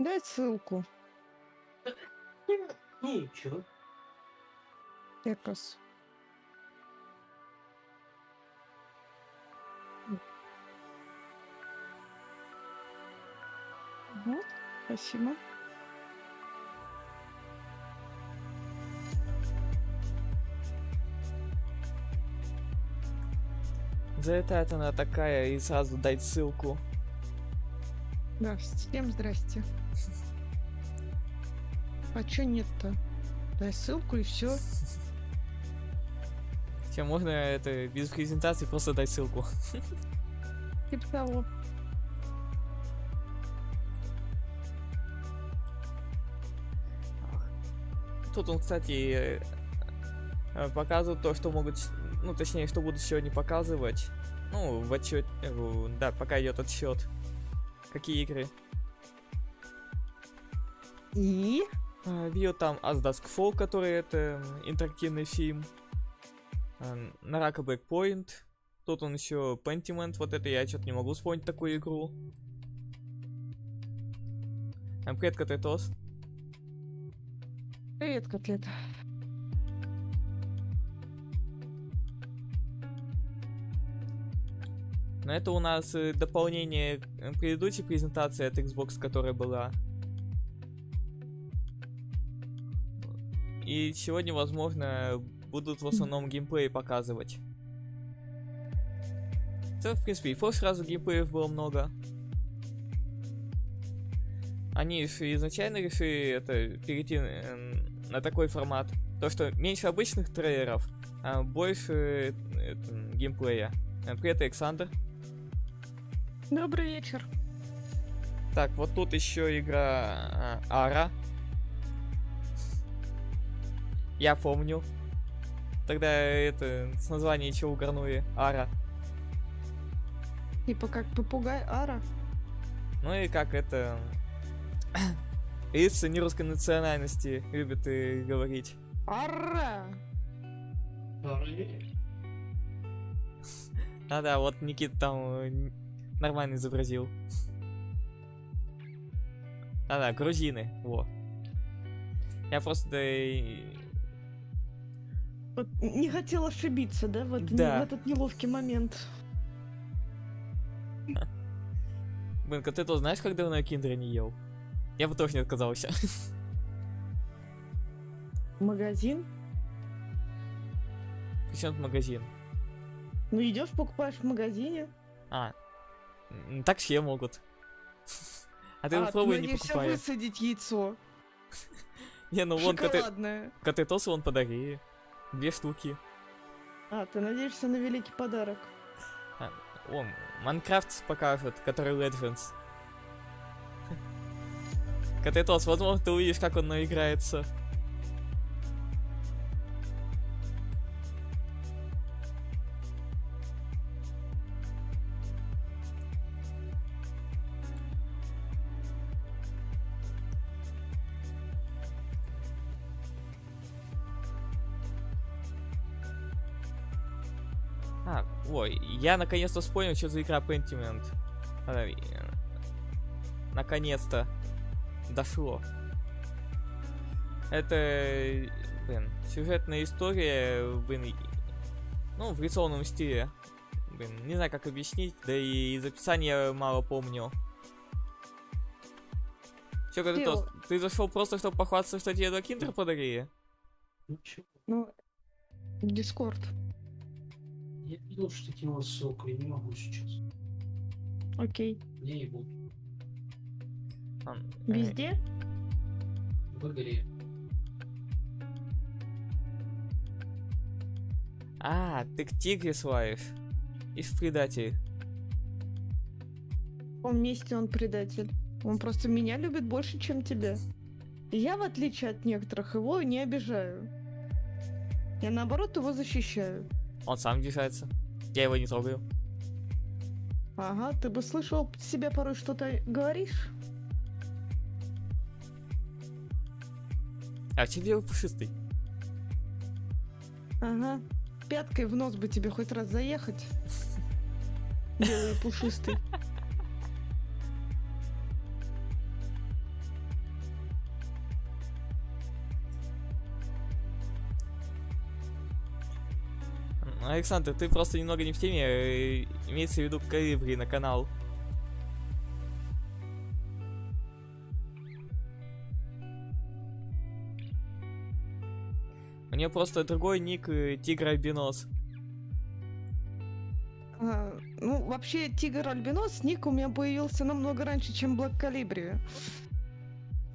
Дай ссылку. Ничего. Якос. Вот, спасибо. Залетает она такая и сразу дать ссылку. Да, всем здрасте. А чё нет-то? Дай ссылку и все. Чем можно это без презентации просто дать ссылку. Типа того. Тут он, кстати, показывает то, что могут, ну точнее, что будут сегодня показывать. Ну, в отчет, да, пока идет отсчет. Какие игры? И? Видео там As Dusk Fall, который это интерактивный фильм. Нарака Breakpoint. Тут он еще Pentiment, вот это я что-то не могу вспомнить такую игру. Привет, Котлетос. Привет, котлета. Но это у нас дополнение предыдущей презентации от Xbox, которая была. И сегодня, возможно, будут в основном геймплей показывать. Это, в принципе, и в сразу геймплеев было много. Они изначально решили это перейти на такой формат. То, что меньше обычных трейлеров, а больше геймплея. Привет, Александр. Добрый вечер. Так, вот тут еще игра Ара. Я помню. Тогда это с названия еще угорнули. Ара. Типа как попугай Ара. Ну и как это... Лица нерусской национальности любят и говорить. Ара! Да-да, вот Никита там нормально изобразил. Да-да, грузины, во. Я просто... Вот не хотел ошибиться, да, в этот неловкий момент. Блин, ты то знаешь, как давно я киндера не ел? Я бы тоже не отказался. Магазин? Причем магазин? Ну идешь, покупаешь в магазине. Так все могут. А ты попробуй не покупай. Высадить яйцо. Не, ну вон шоколадное. котлетосы вон подари. 2 штуки. Ты надеешься на великий подарок? О, Майнкрафт покажет, который Legends. Котлетос, возможно, ты увидишь, как он наиграется. Ой, я наконец-то вспомнил, что за игра Pentiment. Наконец-то дошло. Это, блин, сюжетная история, блин, ну, в рисованном стиле. Блин, не знаю, как объяснить, да и из описания мало помню. Чё, Котлетос, ты зашел просто, чтобы похвастаться, что тебе 2 киндера подарили? Ну, Дискорд. Я видел, что ты кинул ссылку, я не могу сейчас. Окей. Где я буду? Везде? В игре. Ты к тигре слаешь. И в предатель. В каком месте он предатель? Он просто меня любит больше, чем тебя. Я, в отличие от некоторых, его не обижаю. Я, наоборот, его защищаю. Он сам обижается. Я его не трогаю. Ага, ты бы слышал себя порой что-то говоришь? А тебе пушистый. Ага. Пяткой в нос бы тебе хоть раз заехать. Белый и пушистый. Александр, ты просто немного не в теме, имеется в виду колибри на канал. У нее просто другой ник Тигр Альбинос. Ну, вообще, Тигр Альбинос ник у меня появился намного раньше, чем Black Calibri.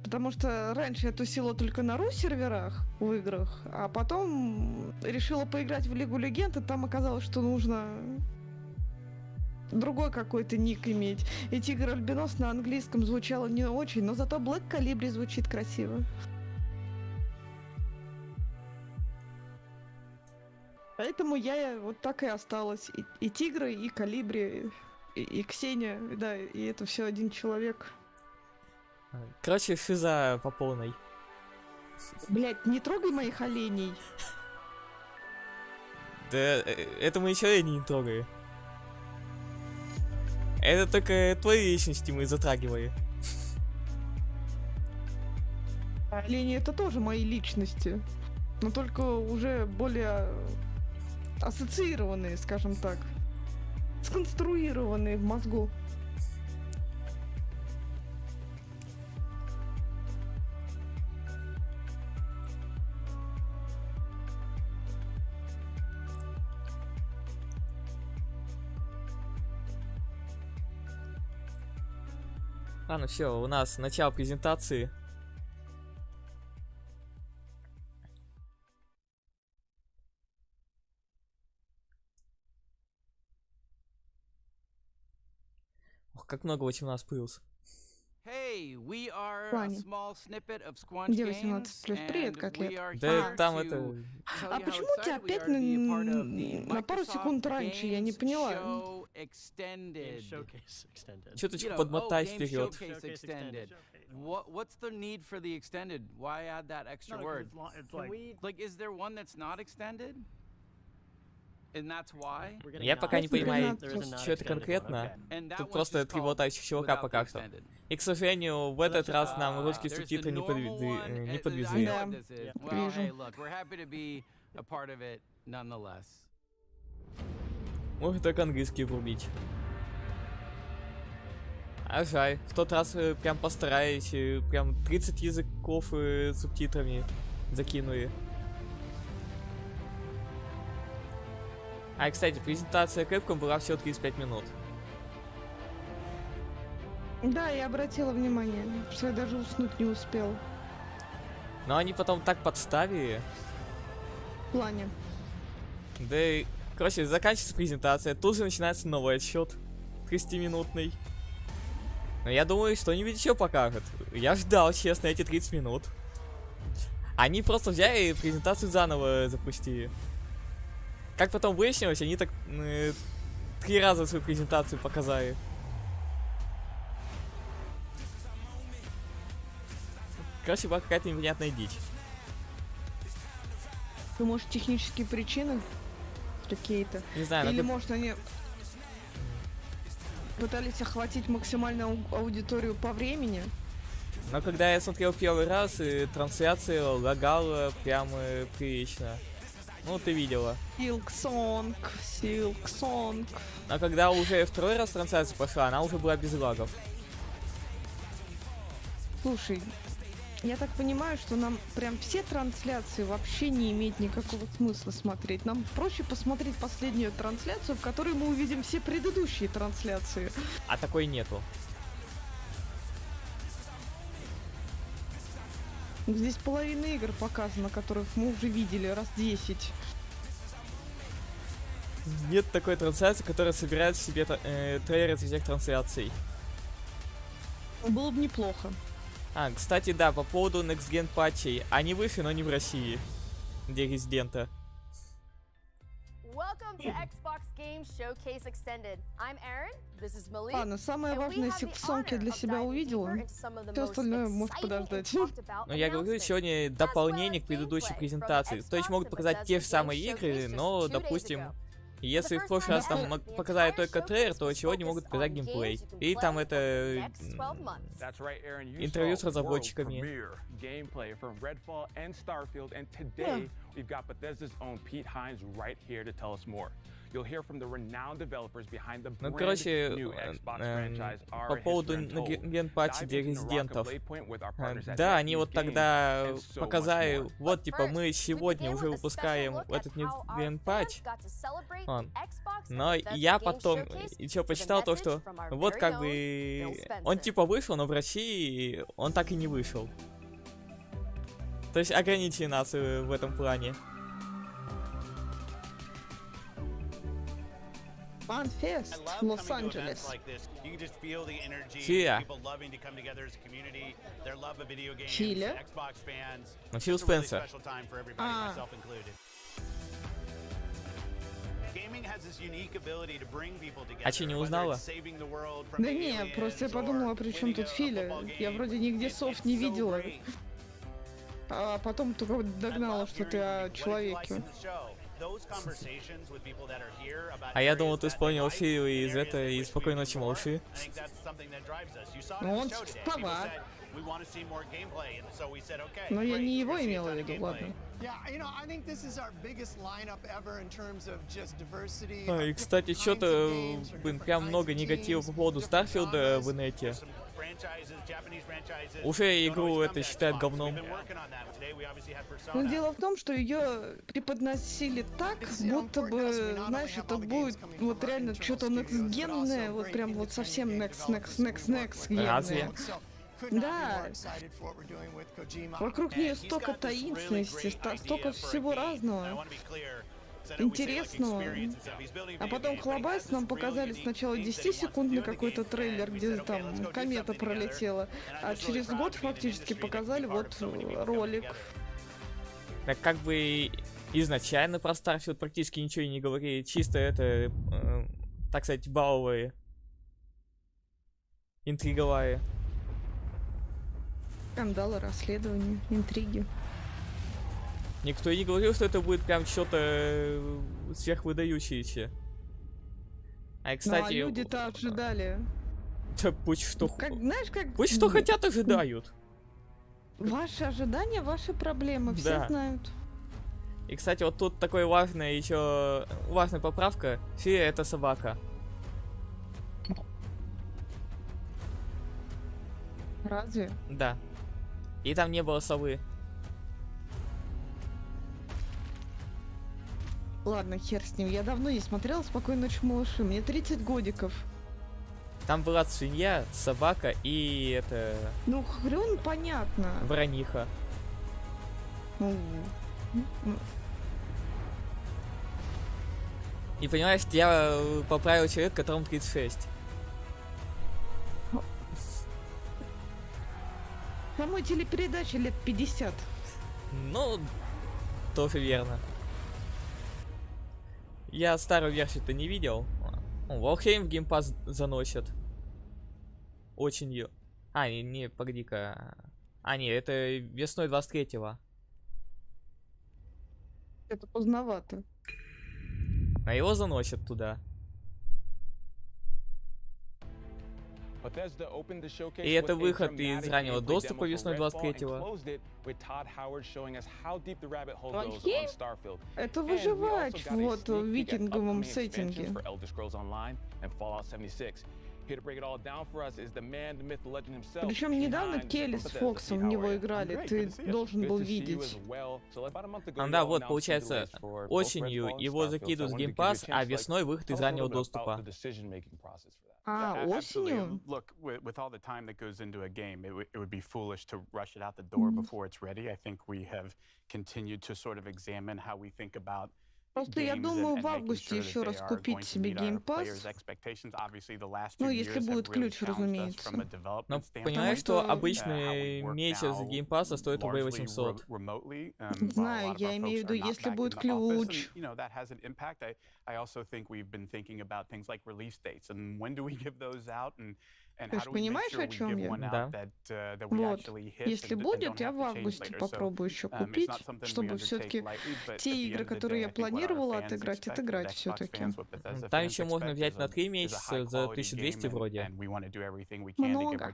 Потому что раньше я тусила только на ру серверах в играх, а потом решила поиграть в Лигу Легенд, и там оказалось, что нужно другой какой-то ник иметь. И Тигр Альбинос на английском звучало не очень, но зато Black Calibri звучит красиво. Поэтому я вот так и осталась. И Тигры, и Калибри, и Ксения, да, и это все один человек. Короче, шиза по полной. Блять, не трогай моих оленей. Да, это мы еще и не трогаем. Это только твои личности мы затрагиваем. Олени это тоже мои личности. Но только уже более ассоциированные, скажем так. Сконструированные в мозгу. Ладно, все, у нас начало презентации. Ох, как много очень у нас появилось. Плане. Где 18 плюс? Привет, котлет. Да там это... А почему у тебя опять на пару секунд раньше? Я не поняла. Чуточку подмотай вперед. What's the need for the extended? Why add that extra word? Like, is there one that's not extended? And that's why? Я пока не понимаю, что это конкретно. Тут просто три болтающих чувака пока что. И, к сожалению, в этот раз нам русские субтитры не подвезли. Да, вижу. Можно только английский врубить. А жаль, в тот раз прям постарались, прям 30 языков субтитрами закинули. А, кстати, презентация Capcom была всего 35 минут. Да, я обратила внимание, что я даже уснуть не успел. Но они потом так подставили. В плане. Да и, короче, заканчивается презентация, тут же начинается новый отсчет. 30-минутный. Но я думаю, что-нибудь еще покажут. Я ждал, честно, эти 30 минут. Они просто взяли и презентацию заново запустили. Как потом выяснилось, они так 3 раза свою презентацию показали. Короче, была какая-то непонятная дичь. Ну, может, технические причины какие-то? Не знаю, или может они пытались охватить максимальную аудиторию по времени? Но когда я смотрел первый раз, трансляция лагала прям прилично. Ну, ты видела. Silk Song. А когда уже второй раз трансляция пошла, она уже была без лагов. Слушай, я так понимаю, что нам прям все трансляции вообще не имеет никакого смысла смотреть. Нам проще посмотреть последнюю трансляцию, в которой мы увидим все предыдущие трансляции. А такой нету. Здесь половина игр показано, которых мы уже видели раз 10. Нет такой трансляции, которая собирает в себе трейлеры из всех трансляций. Было бы неплохо. А, кстати, да, по поводу Next Gen патчей. Они вышли, но не в России. Где Резидента. Ладно, самое важное секционки для себя увидела. Все остальное может подождать. Но я говорю, сегодня дополнение к предыдущей презентации. То есть могут показать те же самые игры, но, допустим, если в прошлый раз там показали только трейлер, то сегодня могут показать геймплей. И там это интервью с разработчиками. we've got Bethesda's own Pete Hines right here to tell us more. You'll hear from the renowned developers behind the Ну, brand короче, new Xbox franchise, по our поводу history untold. геймпати Dive into the Rock of резидентов. Blade Point with our partners at Да, они NetEase вот Games тогда and so much показали, more. вот, типа, мы сегодня уже выпускаем этот геймпатч. Но я потом еще почитал то, что вот как бы он типа вышел, но в России он так и не вышел. То есть ограничили нас в этом плане. Фанфест, Лос-Анджелес. Филя. Филя? Ну, Фил Спенсер. А. А че, не узнала? Да не, просто я подумала, при чем тут Филя? Я вроде нигде софт не видела. А потом только догнала, что ты о человеке. А я думал, ты вспомнил Филю из «Спокойной ночи, малыши». Ну он сова. Но я не его имела в виду, ладно. И, кстати, что-то, блин, прям много негатива по поводу Старфилда в инете. Уже игру это считают говном. Но дело в том, что ее преподносили так, будто бы, знаешь, это будет вот реально что-то некстгенное, вот прям вот совсем next Разве? Да. Вокруг нее столько таинственности, столько всего разного, интересного. А потом хлобась, нам показали сначала 10-секундный какой-то трейлер, где там комета пролетела, а через год фактически показали вот ролик. Так как бы изначально про Starfield практически ничего и не говорили, чисто это, так сказать, баловые, интриговые. Скандалы, расследования, интриги. Никто и не говорил, что это будет прям что-то сверхвыдающееся. А, кстати... Ну, а люди-то ожидали. Да пусть что... Знаешь, как... Пусть что хотят, ожидают. Ваши ожидания, ваши проблемы, все знают. И, кстати, вот тут такой важная еще... Важная поправка. Фия — это собака. Разве? Да. И там не было совы. Ладно, хер с ним. Я давно не смотрела «Спокойной ночи, малыши». Мне 30 годиков. Там была свинья, собака и это... Ну, хрен, понятно. Ворониха. И понимаешь, я поправил человека, которому 36. Самой телепередаче лет 50. Ну, тоже верно. Я старую версию-то не видел. Волхейм в геймпас заносят. Осенью. А, не, погоди-ка. А, не, это весной 23-го. Это поздновато. А его заносят туда. И это выход из раннего доступа весной 23-го. Это выживач вот в викинговом сеттинге. Причем недавно Келли с Фоксом в него играли, ты должен был видеть. Да, вот, получается, осенью его закидывают в геймпас, а весной выход из раннего доступа. А, осенью? Look, with all the time that goes into a game, it would be foolish to rush it out the door before it's ready. I think we have continued to sort of examine how we think about. Просто я думаю в августе еще раз купить себе геймпас. Ну, если будет ключ, разумеется. Но понимаешь, что обычный месяц геймпаса стоит рублей 800. Знаю, я имею в виду, если будет ключ. Ты же понимаешь, о чем я? Да. Вот. Если будет, я в августе попробую еще купить, чтобы все-таки те игры, которые я планировала отыграть все-таки. Там еще можно взять на 3 месяца за 1200 вроде. Много.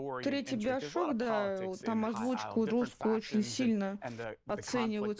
story and Третий intrigue. There's a lot Биошок, of да, politics там in high isle, озвучку different русскую очень factions сильно and the conflict оценивают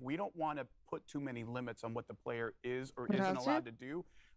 Like, we don't want to put too many limits on what the player is or isn't Разве? allowed to do.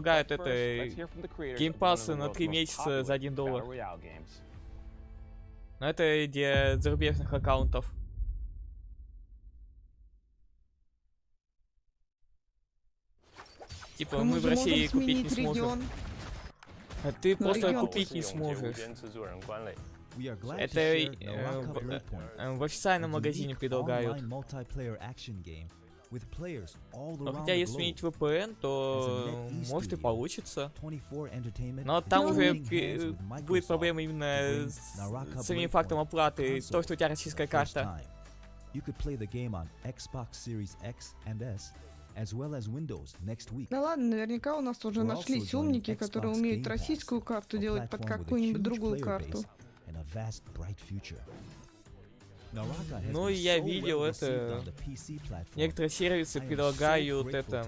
предлагают But это first, let's hear from the creators Game of one of Pass the на world's 3 most месяца за popular $1. Battle Royale games. Но это для зарубежных аккаунтов. Типа Мы мы в же России можем купить не сменить сможем. регион. А ты просто регион. купить не сможешь. Это в официальном магазине предлагают. Но хотя если сменить VPN, то может и получится. Но там уже будет проблема именно с самим фактом оплаты, то, что у тебя российская карта. Да ладно, наверняка у нас уже нашлись умники, которые умеют российскую карту делать под какую-нибудь другую карту. Ну и я видел это. Некоторые сервисы предлагают это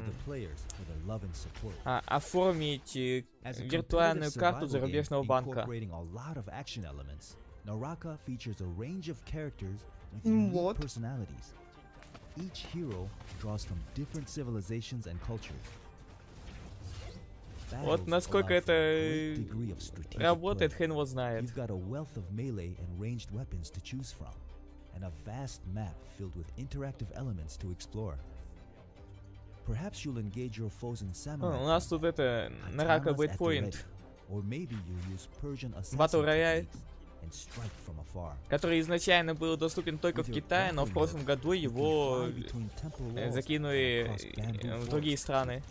оформить виртуальную карту зарубежного банка. Вот. Вот насколько это работает, хрен его знает. And a vast map filled with interactive elements to explore. Perhaps you'll engage your foes in samurai. У нас тут это Нарака Бэйтпоинт. Battle Royale, который изначально был доступен только в Китае, но в прошлом году его закинули в другие страны.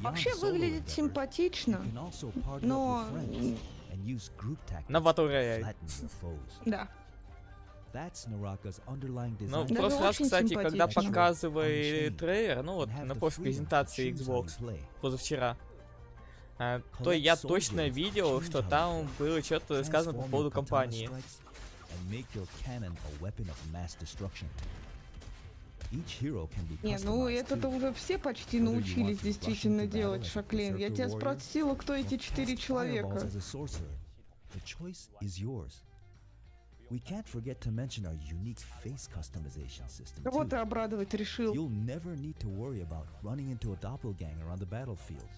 Вообще выглядит симпатично, но... На Battle Royale. Да. Ну, в прошлый раз, кстати, когда показывали трейлер, ну вот на прошлой презентации Xbox, позавчера, то я точно видел, что там было что-то сказано по поводу компании. Не, ну это-то уже все почти научились действительно делать, Шаклин. Я тебя спросила, кто эти 4 человека. We can't forget to mention our unique face customization system. Кого ты обрадовать решил? You'll never need to worry about running into a doppelganger on the battlefield,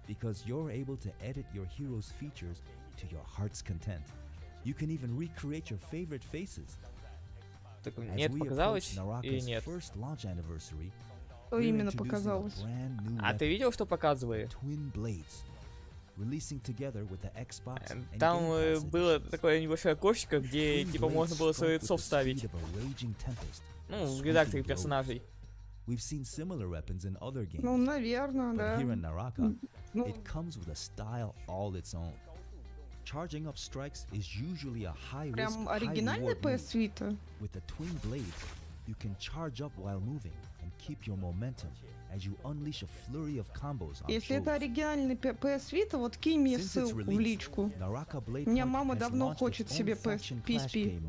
because you're able to edit your hero's features to your heart's content. You can even recreate your favorite faces. Так мне это показалось или нет? Что именно показалось? А ты видел, что показывали? Там было такое небольшое окошко, где типа можно было свое лицо вставить. Ну, в редакторе персонажей. Ну, наверное, да. Ну. Прям оригинальный PS Vita? Если это оригинальный PS Vita, вот кинь мне ссылку в личку. У меня мама давно хочет себе PSP.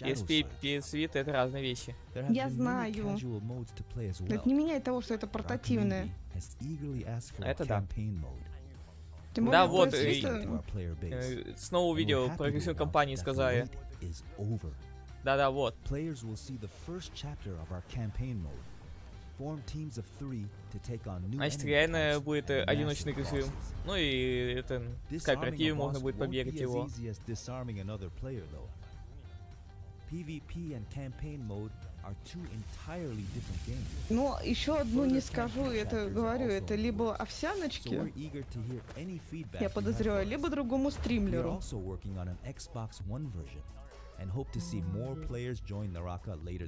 PSP и PS Vita — это разные вещи. Я знаю. Это не меняет того, что это портативное. Это да. Тем более, да, вот, снова увидел, про рисунок компании сказали. Да-да, вот. Значит, реально будет одиночный режим. Ну и это в кооперативе можно будет побегать его. Но еще одну не скажу, это говорю, это либо овсяночки, я подозреваю, либо другому стримлеру.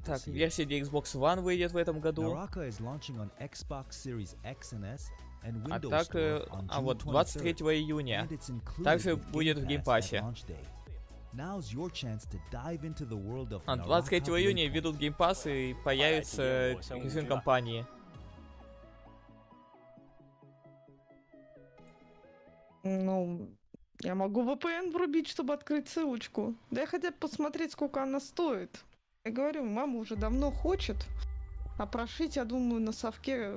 Так, версия для Xbox One выйдет в этом году. А так, вот 23 июня. Также будет в геймпассе. 23 июня ведут геймпасс и появится режим компании. Ну, я могу VPN врубить, чтобы открыть ссылочку. Да я хотя бы посмотреть, сколько она стоит. Я говорю, мама уже давно хочет. А прошить, я думаю, на совке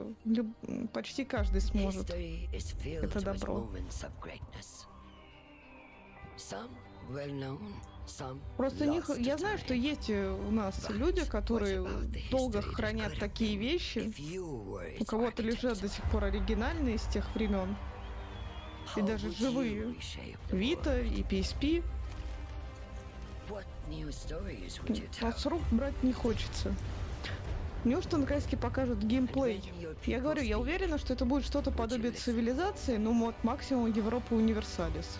почти каждый сможет. Это добро. Просто я знаю, что есть у нас люди, которые долго хранят такие вещи. У кого-то лежат до сих пор оригинальные с тех времен. И даже живые. Vita и PSP. Но с рук брать не хочется. Неужто наконец-таки покажут геймплей? Я говорю, я уверена, что это будет что-то подобие цивилизации, но вот максимум Европа Универсалис.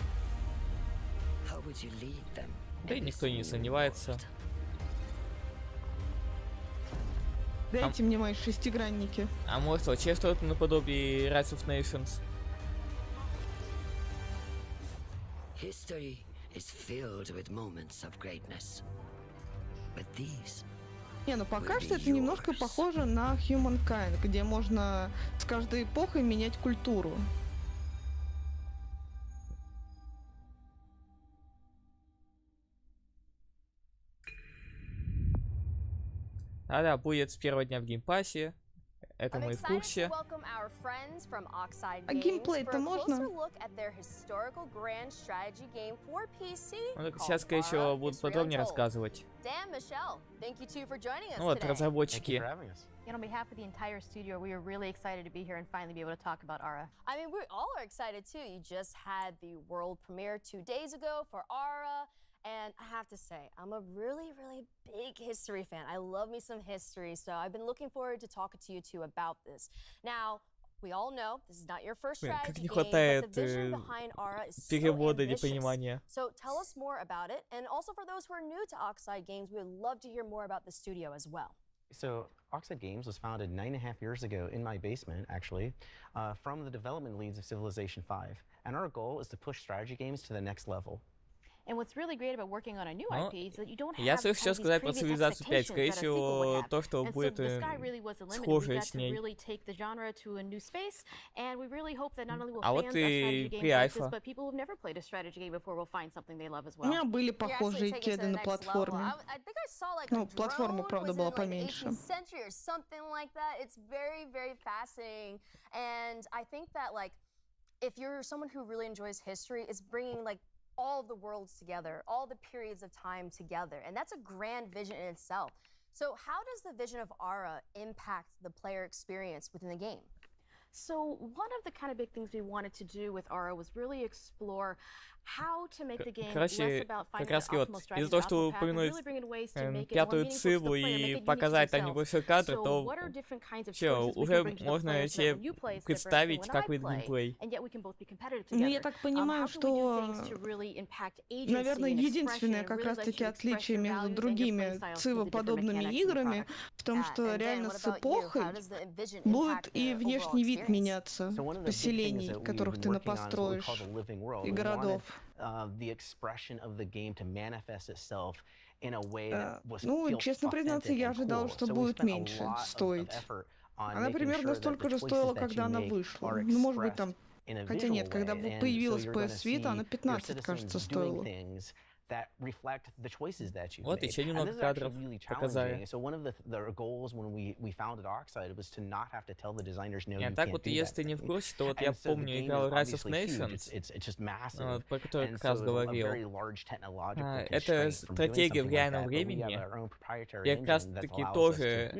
Да и никто не сомневается. Дайте мне мои шестигранники. А может вообще что-то наподобие Rise of Nations? History is filled with moments of greatness. But these Не, ну пока что это немножко похоже на Humankind, где можно с каждой эпохой менять культуру. Да, будет с первого дня в геймпассе. Это мы в курсе. А геймплей-то можно? Ну, так сейчас, скорее всего, будут подробнее рассказывать. Ну вот, разработчики. And on behalf of the entire studio, we are really excited to be here and finally be able to talk about Ara. I mean, we all are excited too. You just had the world premiere 2 days ago for Ara. And I have to say, I'm a really, really big history fan. I love me some history, so I've been looking forward to talking to you two about this. Now, we all know this is not your first strategy game, but the vision behind Ara is so ambitious. So tell us more about it. And also for those who are new to Oxide Games, we would love to hear more about the studio as well. So Oxide Games was founded 9.5 years ago in my basement, actually, from the development leads of Civilization V. And our goal is to push strategy games to the next level. And what's really great about working on a new IP is that you don't have Я хотел сказать про Цивилизацию 5, скорее всего, то, что будет схоже с ней. А вот и при Альфа. У меня были похожие кеды на платформе. Ну, платформа, правда, была поменьше. If you're someone who really enjoys history, it's bringing like all of the worlds together, all the periods of time together, and that's a grand vision in itself. So how does the vision of Ara impact the player experience within the game? So one of the kind of big things we wanted to do with Ara was really explore how to make the game less about finding the optimal strategy, из-за того, что упомянуть пятую циву и показать там небольшой кадр, то все, уже можно себе представить, как выйдет геймплей. Ну, я так понимаю, что, наверное, единственное как раз-таки отличие между другими цивоподобными играми в том, что реально с эпохой будет и внешний вид меняться поселений, которых ты напостроишь, и городов. Ну, честно признаться, я ожидала, что будет меньше стоить. Она примерно столько же стоила, когда она вышла. Ну, может быть, там... Хотя нет, когда появилась PS Vita, она 15, кажется, стоила. Вот еще немного кадров показали. А так вот, если ты не в курсе, то вот я помню, играл Rise of Nations, про который как раз говорил. Это стратегия в реальном времени. И как раз таки тоже...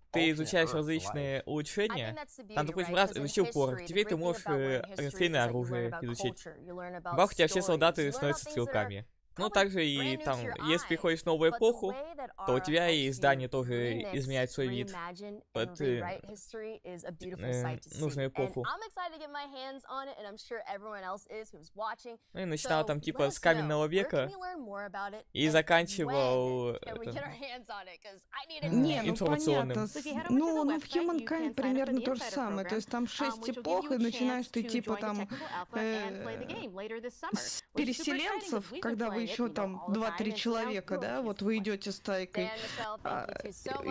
Ты изучаешь различные улучшения, там, допустим, раз изучил UPOR, теперь ты можешь огнестрельное оружие изучить. Бах, у тебя все солдаты становятся стрелками. Ну, также и там, если приходишь в новую эпоху, то у тебя и здание тоже изменяет свой вид под нужную эпоху. Ну и начинал там типа с каменного века и заканчивал информационным. Ну, в Humankind примерно то же самое. То есть там 6 эпох, и начинаешь ты типа там с переселенцев, когда вы еще там 2-3 человека, да, вот вы идете стайкой,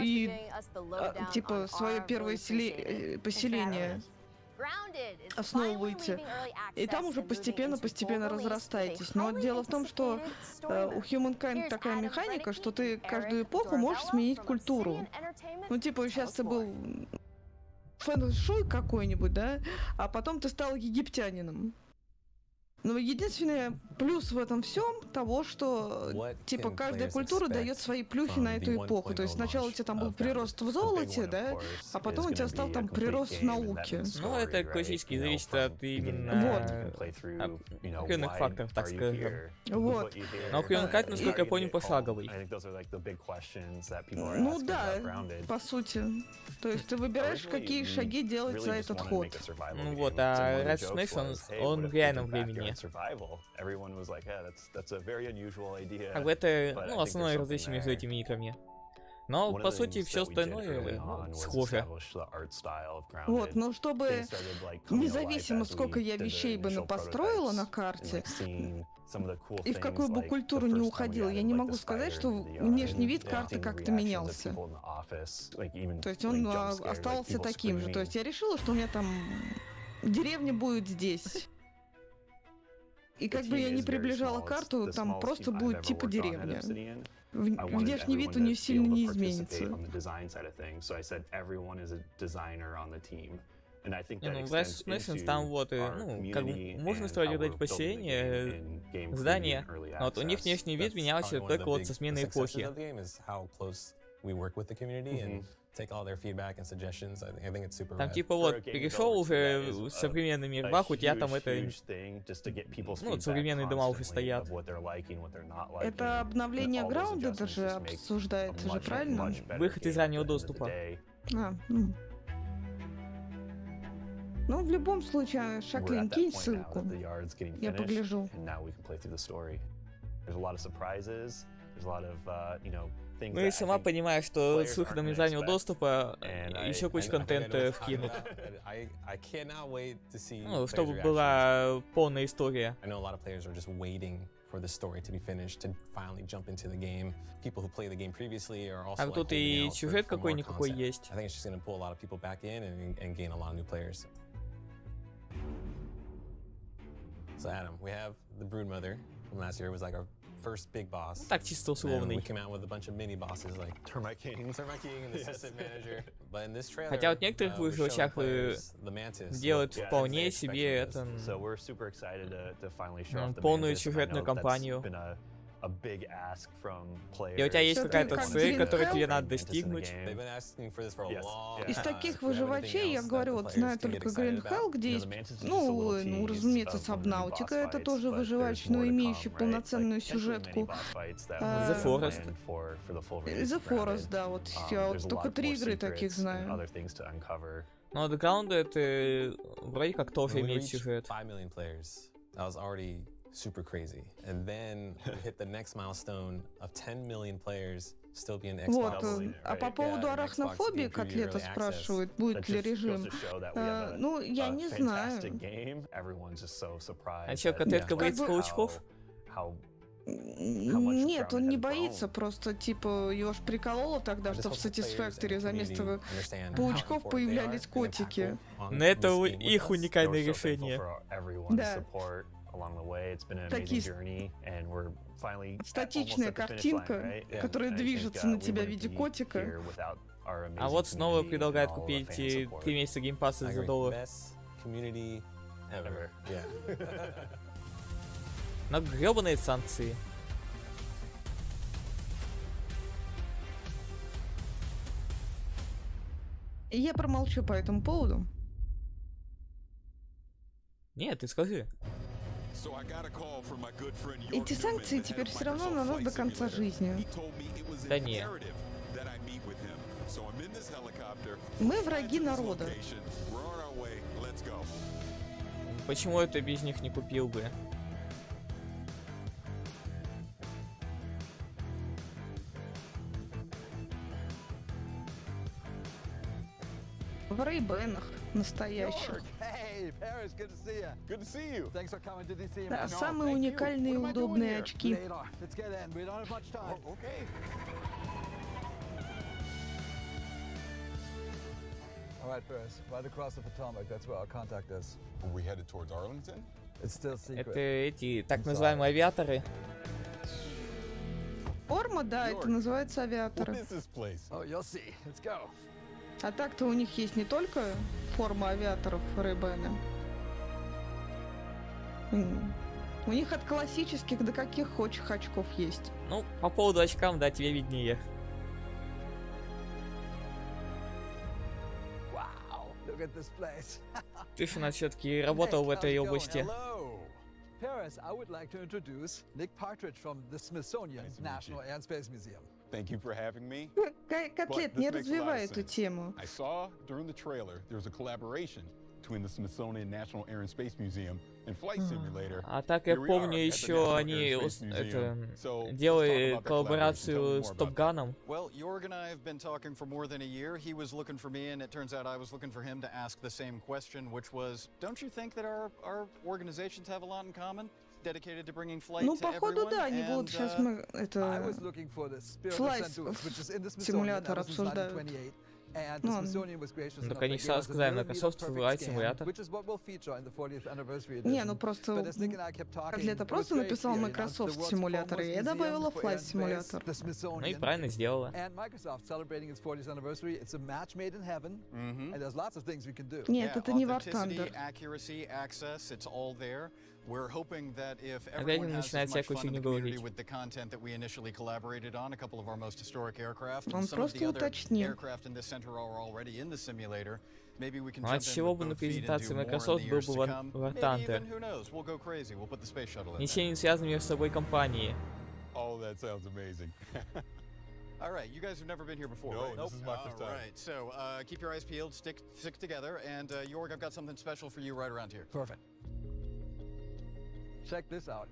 и типа свое первое поселение основываете, и там уже постепенно разрастаетесь. Но дело в том, что у Humankind такая механика, что ты каждую эпоху можешь сменить культуру. Ну, типа, сейчас ты был фэн-шуй какой-нибудь, да, а потом ты стал египтянином. Но единственный плюс в этом всем того, что типа каждая культура дает свои плюхи на эту эпоху. То есть сначала у тебя там был прирост в золоте, да, а потом у тебя стал там прирост в науке. Ну, это классически зависит от именно определенных факторов, так скажем. Вот. Но привлекать, насколько я понял, пошаговый. Ну да, по сути. То есть ты выбираешь, какие шаги делать за этот ход. Ну вот, а Rise of Nations, он в реальном времени. Как бы это, ну, основное различие между этими играми. Но, по сути, все остальное схоже. Вот, но чтобы независимо, сколько я вещей бы построила на карте, и в какую бы культуру не уходила, я не могу сказать, что внешний вид карты как-то менялся. То есть он оставался таким же. То есть я решила, что у меня там деревня будет здесь. И как бы я не приближала карту, там просто будет типа деревня. Внешний вид у нее сильно не изменится. Ну, в Rise of Nations там вот, ну, как бы можно строить вот эти поселения, здания, но вот у них внешний вид менялся только вот со сменой эпохи. Там типа вот, перешел уже в современный мир, бах, у тебя там это... Ну, современные дома уже стоят. Это обновление граунда даже обсуждается же, правильно? Выход из раннего доступа. Ну, в любом случае, Шаклин, кинь ссылку. Я погляжу. Ну и сама понимаешь, что с выходом из раннего доступа еще кучу контента вкинут. Ну, чтобы была полная история. А тут и сюжет какой-никакой есть. So Adam, we have the Broodmother from last year. It was like our first big boss. Так чисто условный. We came out with a bunch of mini bosses like Termite King and Assistant Manager. But in this trailer, хотя вот в некоторых выживачах делают вполне себе это полную сюжетную кампанию. И у тебя есть какая-то цель, которую тебе надо достигнуть. Из таких выживачей, я говорю, вот знаю только Grand Hell, где есть, ну, разумеется, Сабнаутика, это тоже выживач, но имеющий полноценную сюжетку. The Forest. The Forest, да, вот я вот только 3 игры таких знаю. Но Underground это вроде как тоже имеет сюжет. Super crazy. And then we hit the next milestone of 10 million players still being Xbox. Вот, а по поводу арахнофобии Котлета спрашивает, будет ли режим. Ну, я не знаю. А чё, Котлетка боится паучков? Нет, он не боится, просто, типа, его ж прикололо тогда, что в Satisfactory за место паучков появлялись котики. Но это их уникальное решение. Да. Такие статичная картинка, которая движется на тебя в виде котика. А вот снова предлагают купить 3 месяца геймпасса за $1. Но грёбаные санкции. Я промолчу по этому поводу. Нет, ты скажи. Эти санкции теперь все равно на нас до конца жизни. Да не. Мы враги народа. Почему это без них не купил бы? В рейбенах настоящих. Да, самые уникальные и удобные очки. Это эти так называемые авиаторы. Форма, да, это называется авиаторы. А так-то у них есть не только форма авиаторов Рейбена. У них от классических до каких хочешь очков есть. Ну, по поводу очкам, да, тебе виднее. Ты же у нас все-таки работал в этой области. Paris, I would like to introduce Nick Partridge from the Smithsonian National Air and Space Museum. Thank you for having me. Котлет, не развивай эту тему. I saw during the trailer there was a collaboration between the Smithsonian National Air and Space Museum and Flight Simulator. А так я помню еще они делали коллаборацию с Топ Ганом. Well, Jorg and I have been talking for more than a year. He was looking for me, and it turns out I was looking for him to ask the same question, which was, don't you think that our organizations have a lot in common? Dedicated to bringing flight Ну, to походу, everyone? да, они будут сейчас мы это флайт-симулятор обсуждают. Ну, конечно, сказали, Microsoft Flight Simulator. Не, ну просто Котлета просто написал Microsoft симулятор, и я добавила Flight Simulator. Ну и правильно сделала. Нет, это не War Thunder. We're hoping that if Опять everyone has начинает as much всякую fun in фигню the community говорить. with the content that we initially collaborated on, a couple of our most historic aircraft, Он and some of the просто other уточнил. aircraft in this center are already in the simulator, maybe we can Ну, от jump in чего with бы на both feet and презентации do more in Microsoft the был years бы to come. War Maybe Thunder? even, who knows, we'll go crazy, we'll put the space shuttle in Ничего there. не связано между собой компании. Oh, that sounds amazing. All right, you guys have never been here before, No, right? this is my first time. All right, so keep your eyes peeled, stick together, and Jorg, I've got something special for you right around here. Perfect. Check this out.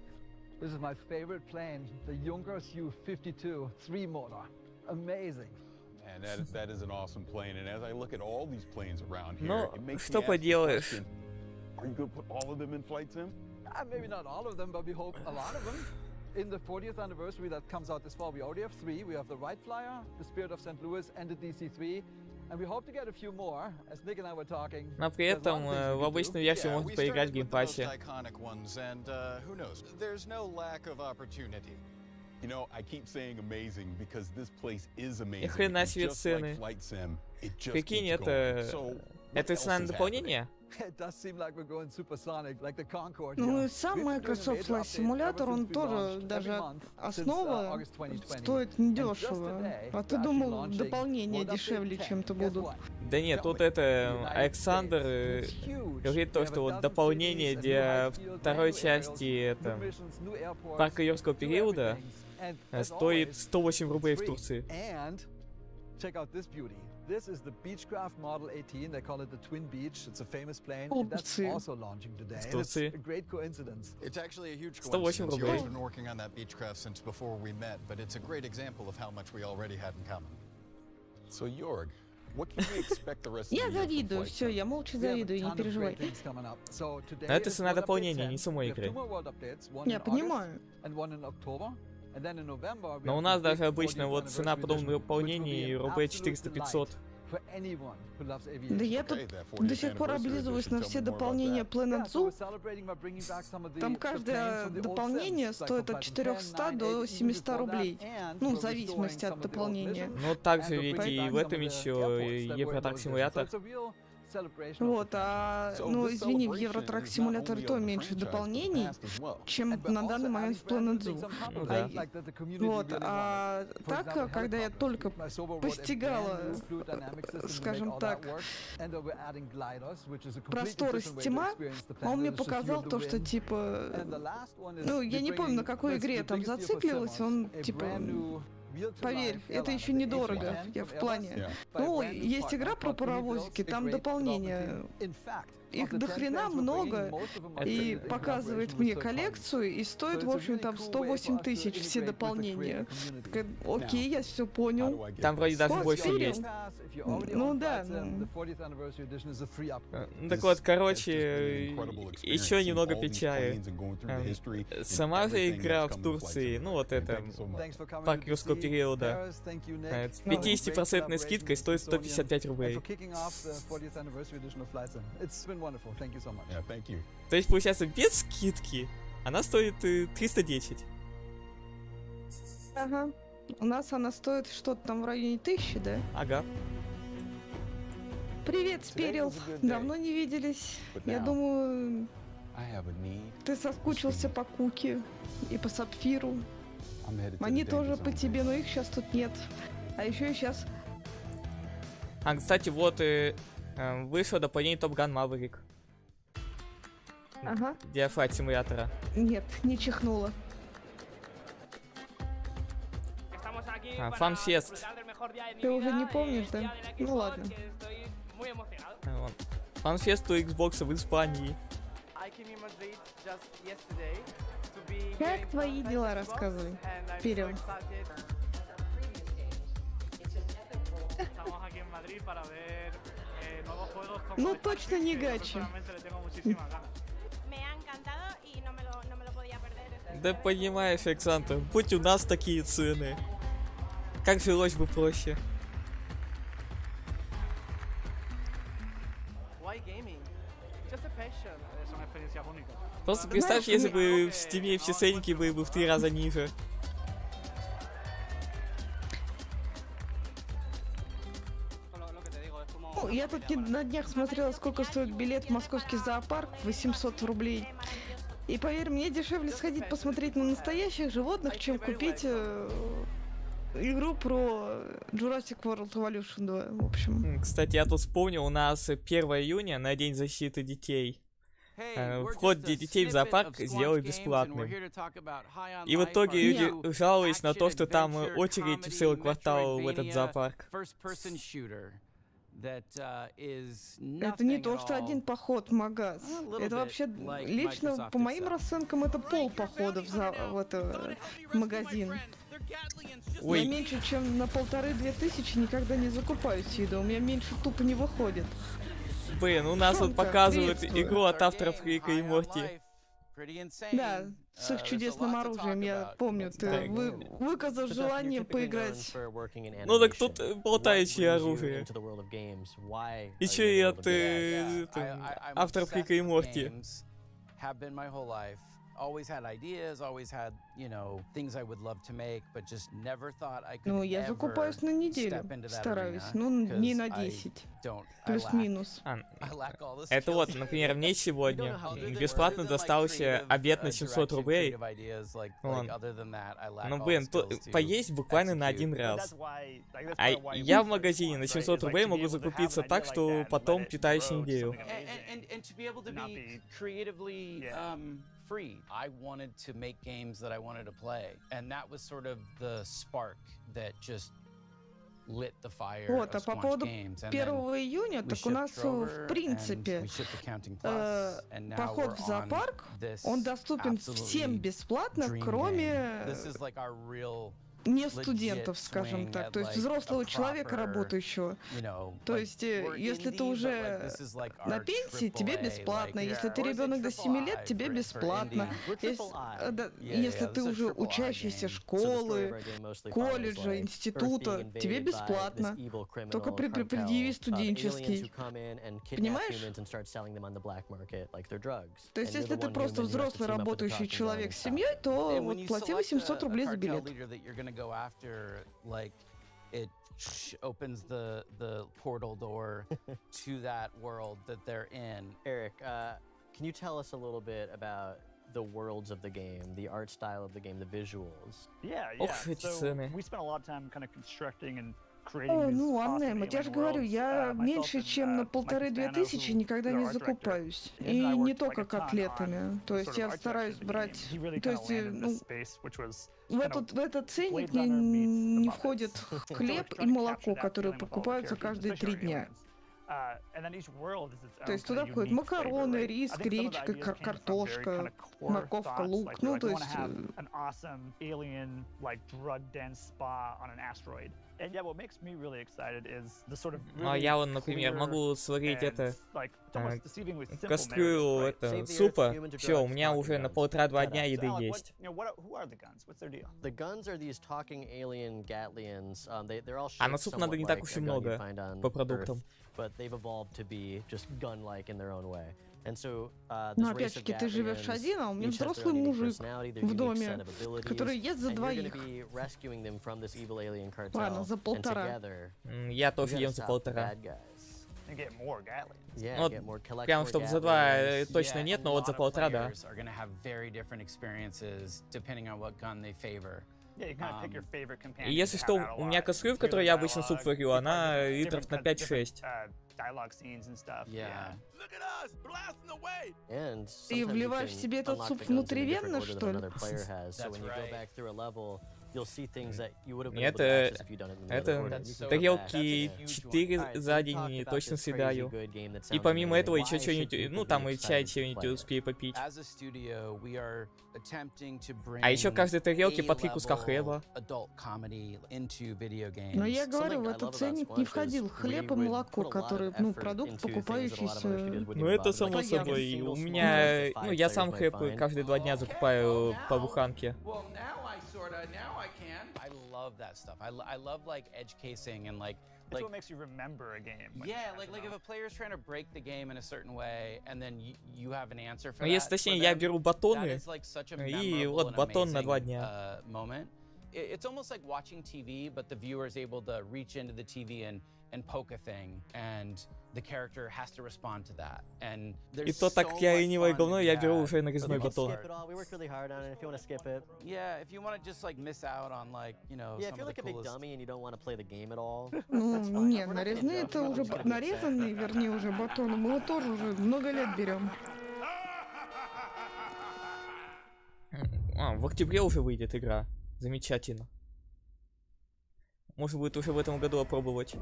This is my favorite plane, the Junkers Su-52 3-motor. Amazing. And that is an awesome plane. And as I look at all these planes around here, Ну, it makes что me ask the поделаешь? question, are you going to put all of them in Flight Sim? Maybe not all of them, but we hope a lot of them. In the 40th anniversary that comes out this fall, we already have 3. We have the Wright Flyer, the Spirit of St. Louis, and the DC-3. And we hope to get a few more, as Nick and I were talking. Но при этом в обычную версию можно поиграть в геймпассе. You know, I keep saying amazing because this place is amazing. И хрена себе Just like цены. Flight Sim, it just Прикинь, keeps going. So, это what цена else на is дополнение? It does seem like we're going supersonic, like the Concorde. Ну и сам Microsoft Flight Simulator, он тоже, даже основа стоит недешево. А ты думал, дополнения дешевле чем-то будут? Да нет, тут это Александр говорит то, что вот дополнение для второй части это парка юрского периода стоит 108 рублей в Турции. Check out this beauty. This is the Beechcraft Model 18. They call it the Twin Beach. It's a famous plane. And that's also launching today. And it's a great coincidence. It's actually a huge coincidence. You've been working on that Beechcraft since before we met, but it's a great example of how much we already had in common. So, Jorg, what can we expect the rest of the Я year from завидую, Flight все, Sim? я молча завидую, не переживай. Но это цена дополнения, не самой игры. Я понимаю. Но у нас даже обычно вот цена потом дополнений рублей 400-500. Да я тут до сих пор облизываюсь на все дополнения Planet Zoo. Там каждое дополнение стоит от 400 до 700 рублей. Ну, в зависимости от дополнения. Ну, также ведь и в этом еще Евротрак Симулятор. Вот, ну извини, в Евротрак Симуляторе то меньше дополнений, чем на данный момент в Planet Zoo. Ну, да. Вот, а так, когда я только постигала, скажем так, просторы Стима, он мне показал то, что типа, ну я не помню, на какой игре я там зациклилась, он типа... Поверь, это еще недорого, я в плане. Ну, есть игра про паровозики, там дополнения. Их до хрена много, и показывает мне коллекцию, и стоит, в общем, там 108 тысяч все дополнения. Окей, я все понял. Там вроде даже больше есть. Ну да. Так вот, короче, еще немного печали. Сама же игра в Турции, ну вот это, парк юрского периода, с 50% скидкой стоит 155 рублей. То есть, получается, без скидки она стоит 310. Ага. У нас она стоит что-то там в районе 1000, да? Ага. Привет, Сперил. Давно не виделись. Я думаю, Ты соскучился по Куки и по Сапфиру. Они тоже по тебе, но их сейчас тут нет. А еще и сейчас... А, кстати, вот вышло дополнение Top Gun Maverick. Ага. Для флайт симулятора. Нет, не чихнула. Фанфест. Ты уже не помнишь, да? Ну ладно. Фанфест у Xbox в Испании. Как твои дела, рассказывай. Вперед. Ну точно не гачи. Да понимаешь, Александр, будь у нас такие цены. Как жилось бы проще. Просто представь, если бы в Стиме все ценники были бы в 3 раза ниже. Ну, я тут на днях смотрела, сколько стоит билет в московский зоопарк, 800 рублей. И поверь, мне дешевле сходить посмотреть на настоящих животных, чем купить игру про Jurassic World Evolution 2, в общем. Кстати, я тут вспомнил, у нас 1 июня на День защиты детей. Вход для детей в зоопарк сделали бесплатным. И в итоге люди жаловались на то, что там очередь в целый квартал в этот зоопарк. Это не то, что один поход в магаз. Это вообще, лично, по моим расценкам, это пол похода в магазин. Ой. Я меньше, чем на 1500-2000 никогда не закупаюсь еду. У меня меньше тупо не выходит. Блин, у нас вот показывают игру от авторов Рика и Морти. Да, с их чудесным оружием, я помню, ты выказал желание поиграть. Ну так тут болтающее оружие. Еще и от авторов Рика и Морти. Ну, я закупаюсь на неделю, стараюсь, ну, дней на 10, плюс-минус. Это вот, например, мне сегодня бесплатно достался обед на 700 рублей. Ну, блин, поесть буквально на один раз. А я в магазине на 700 рублей могу закупиться так, что потом питаюсь неделю. Free. I wanted to make games that I wanted to play, and that was sort of the spark that just lit the fire Вот, а of по Squanch поводу Games. 1 июня, так у нас, в принципе, поход в зоопарк, он доступен всем бесплатно, кроме не студентов, скажем так, то есть взрослого человека, работающего. То есть, если ты уже на пенсии, тебе бесплатно. Если ты ребенок до 7 лет, тебе бесплатно. Если ты уже учащийся школы, колледжа, института, тебе бесплатно. Только предъяви студенческий. Понимаешь? То есть, если ты просто взрослый работающий человек с семьей, то вот плати 800 рублей за билет. Go after, like, it opens the portal door to that world that they're in. Eric, can you tell us a little bit about the worlds of the game, the art style of the game, the visuals? Yeah. So we spent a lot of time kind of constructing and О, ну, Аннем, я же говорю, я меньше, чем на 1500-2000 никогда не закупаюсь. И не только котлетами. То есть я стараюсь брать... То есть, ну, в этот ценник не входит хлеб и молоко, которые покупаются каждые 3 дня. То есть туда входят макароны, рис, гречка, картошка, морковка, лук. Ну, то есть... А я вон, например, могу сварить кастрюлю супа. Все, у меня уже на 1,5-2 дня еды есть. А на суп надо не так уж и много по продуктам. Но опять-таки ты живешь один, а у меня взрослый мужик в доме, который ест за 2. Ладно, за 1,5. Я тоже ем за 1,5. to get more Gatling. Yeah, Вот get more, collect прям more чтобы за 2 Gatlings. точно Yeah, нет, a но вот за lot of 1,5 да. players are going to have very different experiences depending on what gun they favor. Yeah, you kind of pick your favorite И companion. если что, у меня косплей, в которой я обычно супфорю, она литров на 5-6. Dialogue scenes and stuff. Yeah. And Ты sometimes you вливаешь can себе этот unlock суп the guns in a different внутривенно, order что than ли? another player has. So That's when you go right. back through a level, you'll see things that you would have been Нет, able to access if you done it in another order. это You can go back. тарелки That's a 4 Alright, so за we день talked не about точно this съедаю. crazy good game that И sounds помимо amazing. этого Why еще should что-нибудь, people ну be там и чай excited to чего-нибудь play it? успею попить. As a studio, we are attempting to bring А еще каждой тарелке по 3 куска A-level хлеба. adult comedy into video games. Но я говорю, в Something I этот love about ценник Splunk не is входил хлеб и we would молоко, put a lot of который, ну, effort продукт, into things that a lot of other покупающийся. studios wouldn't Ну even это bother. само Like, you have a собой. single У small меня, group of ну 5 я players сам might хлеб find. каждые 2 дня закупаю по буханке. Well, now I can. I love that stuff. I love like edge casing and like It's what makes you remember a game. yeah, like if a player's trying to break the game in a certain way and then you have an answer for Но that. если точнее, for я them, беру that батоны, is like such a и memorable вот and батон на 2 amazing, дня. Moment. It's almost like watching TV, but the viewer is able to reach into the TV and poke a thing, and the character has to respond to that. And И there's то so так как я much ленивое fun говно, in я беру that. уже нарезной We can батон. skip it all. We worked really hard on it. If you want to skip it. Yeah, if you want to just like miss out on like, you know, Yeah, if some you're of like the a big coolest... dummy and you don't want to play the game at all. Ну, that's fine. нет, We're not gonna нарезные judge это you. уже We're just gonna be upset. нарезанные, вернее, уже батоны. Мы его тоже уже много лет берем. А, в октябре уже выйдет игра. Замечательно. Можно будет уже в этом году опробовать.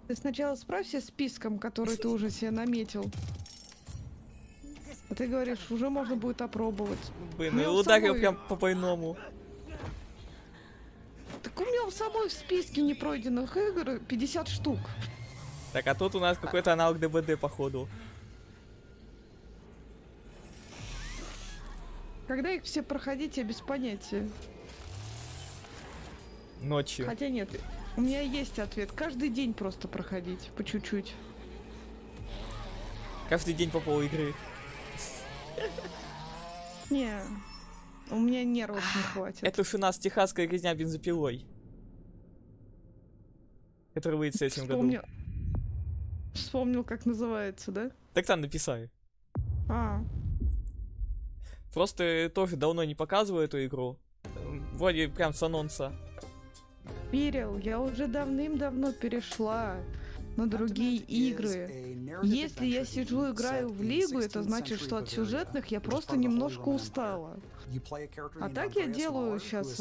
Ты сначала справься с списком, который ты уже себе наметил. А ты говоришь, уже можно будет опробовать. Блин, У меня ну у ударил самой- прям по больному. Так у меня у самой в списке непройденных игр 50 штук. Так, а тут у нас какой-то аналог ДБД, походу. Когда их все проходить, я без понятия. Ночью. Хотя нет, у меня есть ответ. Каждый день просто проходить, по чуть-чуть. Каждый день по пол игры. Не, у меня нервов не хватит. Это уж у нас техасская резня бензопилой. Который выйдет в следующем году. Вспомнил, как называется, да? Так там написали. А, Просто тоже давно не показываю эту игру. Вроде прям с анонса. Кирилл, я уже давным-давно перешла на другие игры. Если я сижу играю в Лигу, это значит, что от сюжетных я просто немножко устала. А так я делаю сейчас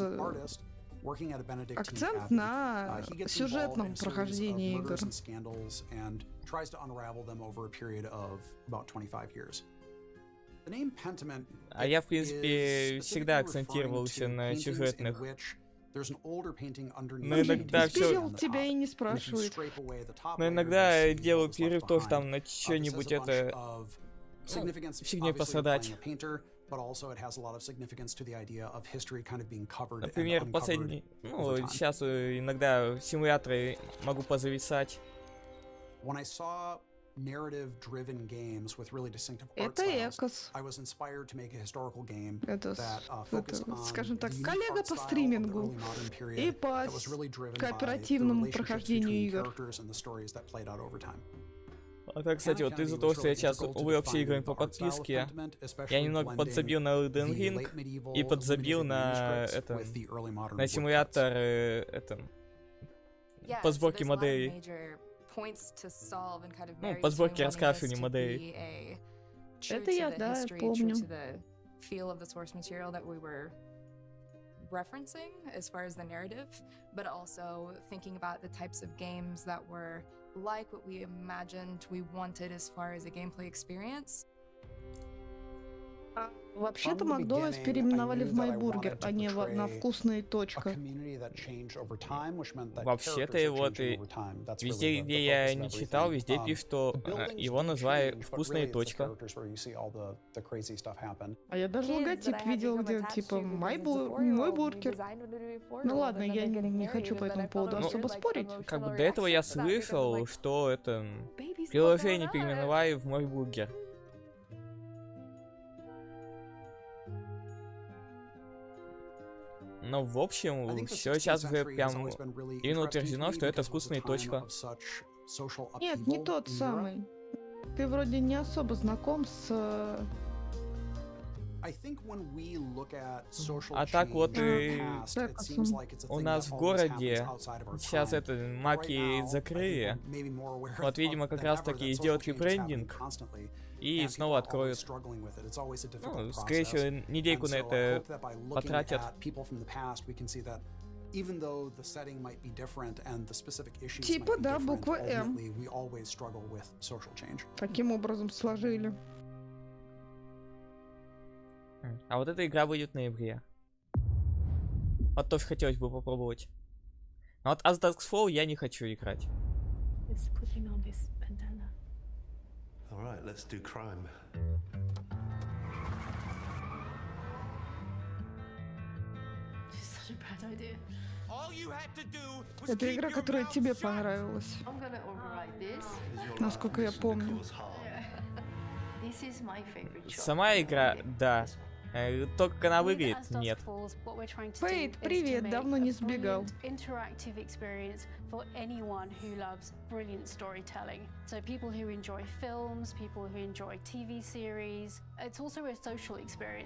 акцент на сюжетном прохождении игр. А я, в принципе, всегда акцентировался на сюжетных. Но иногда все... Кирилл тебя и не спрашивает. Но иногда я делаю перерыв тоже там на что-нибудь это... фигней пострадать. Например, последний... Ну, сейчас иногда симуляторы могу позависать. Это Экос. Это, скажем так, коллега по стримингу и по кооперативному прохождению игр. А так, кстати, вот из-за того, что я сейчас увлекся играми по подписке, я немного подзабил на Elden Ring и подзабил на это, на симулятор по сборке моделей. Ну, по сборке раскрашивания моделей. Это я, да, помню. Referencing as far as the narrative, but also thinking about the types of games that were like what we imagined we wanted as far as a gameplay experience. Вообще-то Макдональдс переименовали в Майбургер, а не на вкусные точка. Вообще-то его ты везде, где я не читал, везде пишут, что его назвали вкусная точка. А я даже логотип видел, где типа мой бургер. Ну ладно, я не хочу по этому поводу особо спорить. Как бы до этого я слышал, что это приложение переименовали в мой бургер. Но в общем, все сейчас уже прям именно утверждено, что это вкусная точка. Нет, не тот самый. Ты вроде не особо знаком с... А так вот и у нас в городе сейчас это маки закрыли. Вот, видимо, как раз таки сделают ребрендинг и снова откроют. Ну, скорее всего, недельку на это потратят. Типа, да, буква М. Таким образом сложили. А вот эта игра выйдет в ноябре. Вот тоже хотелось бы попробовать. Но вот As Dusk Fall я не хочу играть. Alright, let's do crime. Это игра, которая тебе понравилась. Насколько я помню. Сама игра, да. То, как она выглядит, нет. Фейт, привет, давно не сбегал.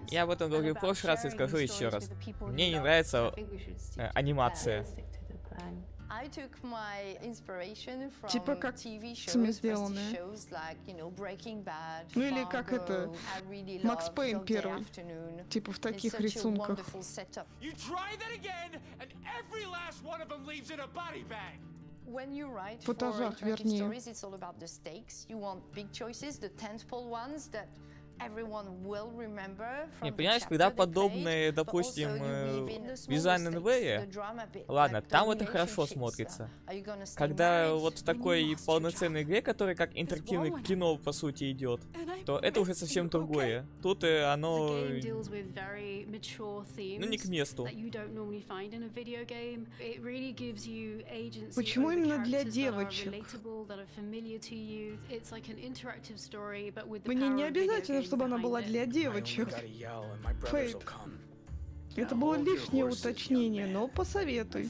Я об этом говорил в прошлый раз и скажу еще раз. Мне не нравится анимация. Типа как СМИ сделанные. Ну или как это, Макс Пейн первый. Типа в таких рисунках. В футажах, вернее. Не, понимаешь, когда подобные, допустим, визуальные НВ, ладно, там это хорошо смотрится. Когда вот в такой полноценной игре, которая как интерактивное кино, по сути, идет, то это уже совсем другое. Тут оно, ну, не к месту. Почему именно для девочек? Мне не обязательно, чтобы она была для девочек. Фейт. Это было лишнее уточнение, но посоветуй.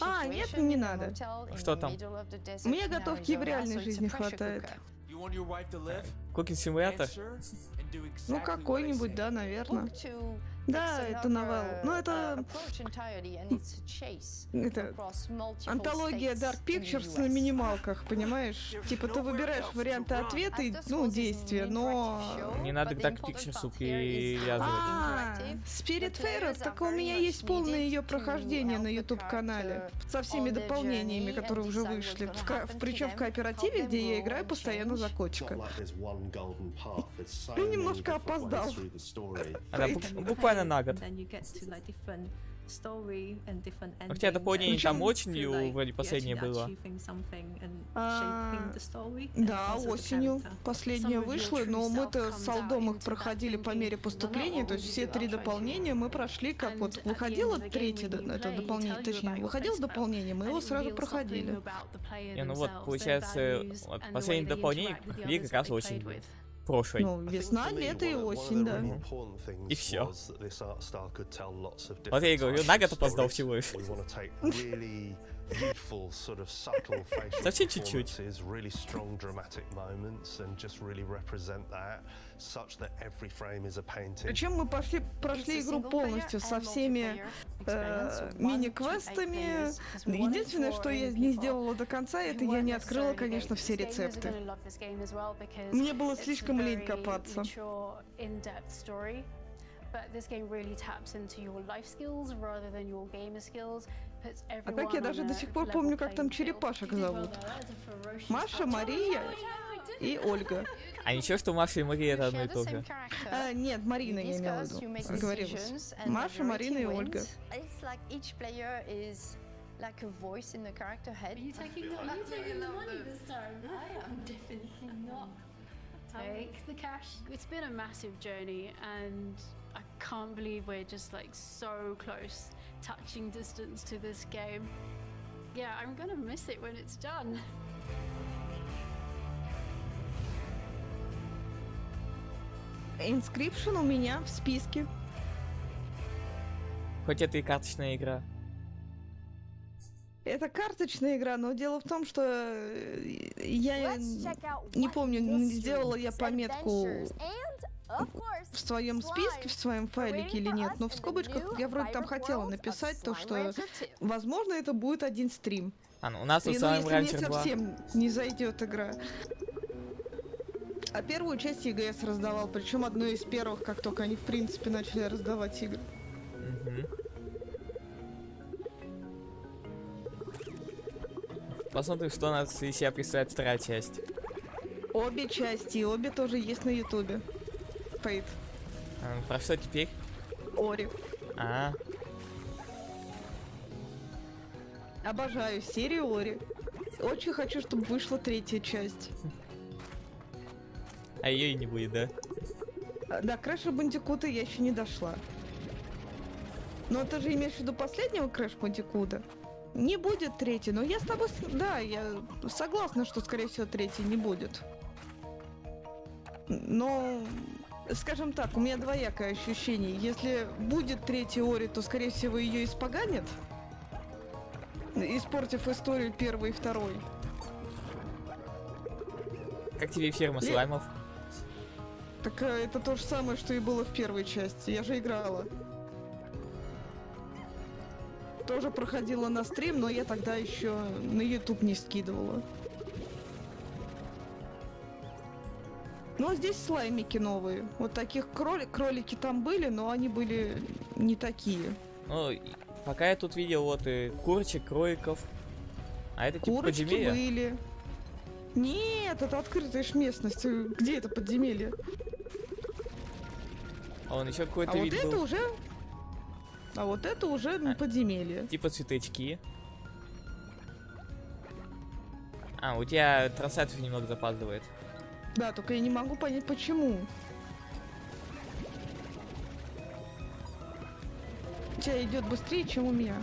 А, нет, не надо. Что там? Мне готовки в реальной жизни хватает. Кукинг-симулятор? Ну, какой-нибудь, да, наверное. Да, это новелла. Ну, это антология Dark Pictures на минималках, понимаешь? Типа ты выбираешь варианты ответа и, ну, действия, но... Не надо к Dark Pictures привязывать. Spiritfarer, так у меня есть полное ее прохождение на YouTube-канале. Со всеми дополнениями, которые уже вышли. Причем в кооперативе, где я играю постоянно за котика. Ты немножко опоздал. Она буквально на год. Хотя дополнение там осенью вроде последнее было. Да, осенью последнее вышло, но мы-то с Алдом их проходили по мере поступления, то есть все 3 дополнения мы прошли, как вот выходило третье это дополнение, точнее, выходило дополнение, мы его сразу проходили. Ну вот, получается, вот, последнее дополнение проходили как раз осенью. Прошлой. Ну, весна, лето и осень, да. И все. Вот я и говорю, на год опоздал всего лишь. Совсем чуть-чуть. Причем мы прошли игру полностью со всеми мини-квестами. Единственное, что я не сделала до конца, это я не открыла, конечно, все рецепты. Мне было слишком лень копаться. А так я даже до сих пор помню, как там черепашек зовут. Маша, Мария и Ольга. А ничего, что Маша и Мария это одно и то же? Нет, Марина я имела в виду. Оговорилась. Маша, Марина и Ольга. Like a voice in the character head. Are you taking the money this time? I am definitely not. Take the cash. It's been a massive journey and I can't believe we're just like so close, touching distance to this game. Yeah, I'm gonna miss it when it's done. Inscription у меня в списке. Хоть это и карточная игра. Это карточная игра, но дело в том, что я не помню, сделала я пометку в своем списке, в своем файлике или нет, но в скобочках я вроде там хотела написать то, что возможно это будет один стрим. Ну, у нас и, с вами если раньше мне совсем не зайдет игра. А первую часть ЕГС раздавал, причем одну из первых, как только они в принципе начали раздавать игры. Посмотрим, что у нас из себя представляет вторая часть. Обе части, обе тоже есть на ютубе. Фейт. Про что теперь? Ори. А. Обожаю серию Ори. Очень хочу, чтобы вышла третья часть. А ее и не будет, да? До Крэша Бандикута я еще не дошла. Но ты же имеешь в виду последнего Крэш Бандикута? Не будет третий, но я с тобой... Да, я согласна, что, скорее всего, третий не будет. Но, скажем так, у меня двоякое ощущение. Если будет третий Ори, то, скорее всего, ее испоганят, испортив историю первой и второй. Как тебе ферма слаймов? Так это то же самое, что и было в первой части. Я же играла. Тоже проходила на стрим, но я тогда еще на YouTube не скидывала. Но здесь слаймики новые. Вот таких кролики там были, но они были не такие. Ну, пока я тут видел вот и курочек, кроликов. А это типа курочки подземелья? Были. Нет, это открытая ж местность. Где это подземелье? А вон еще какой-то вот вид это был. уже... А вот это уже подземелье. Типа цветочки. А, у тебя трансляция немного запаздывает. Да, только я не могу понять, почему. У тебя идет быстрее, чем у меня.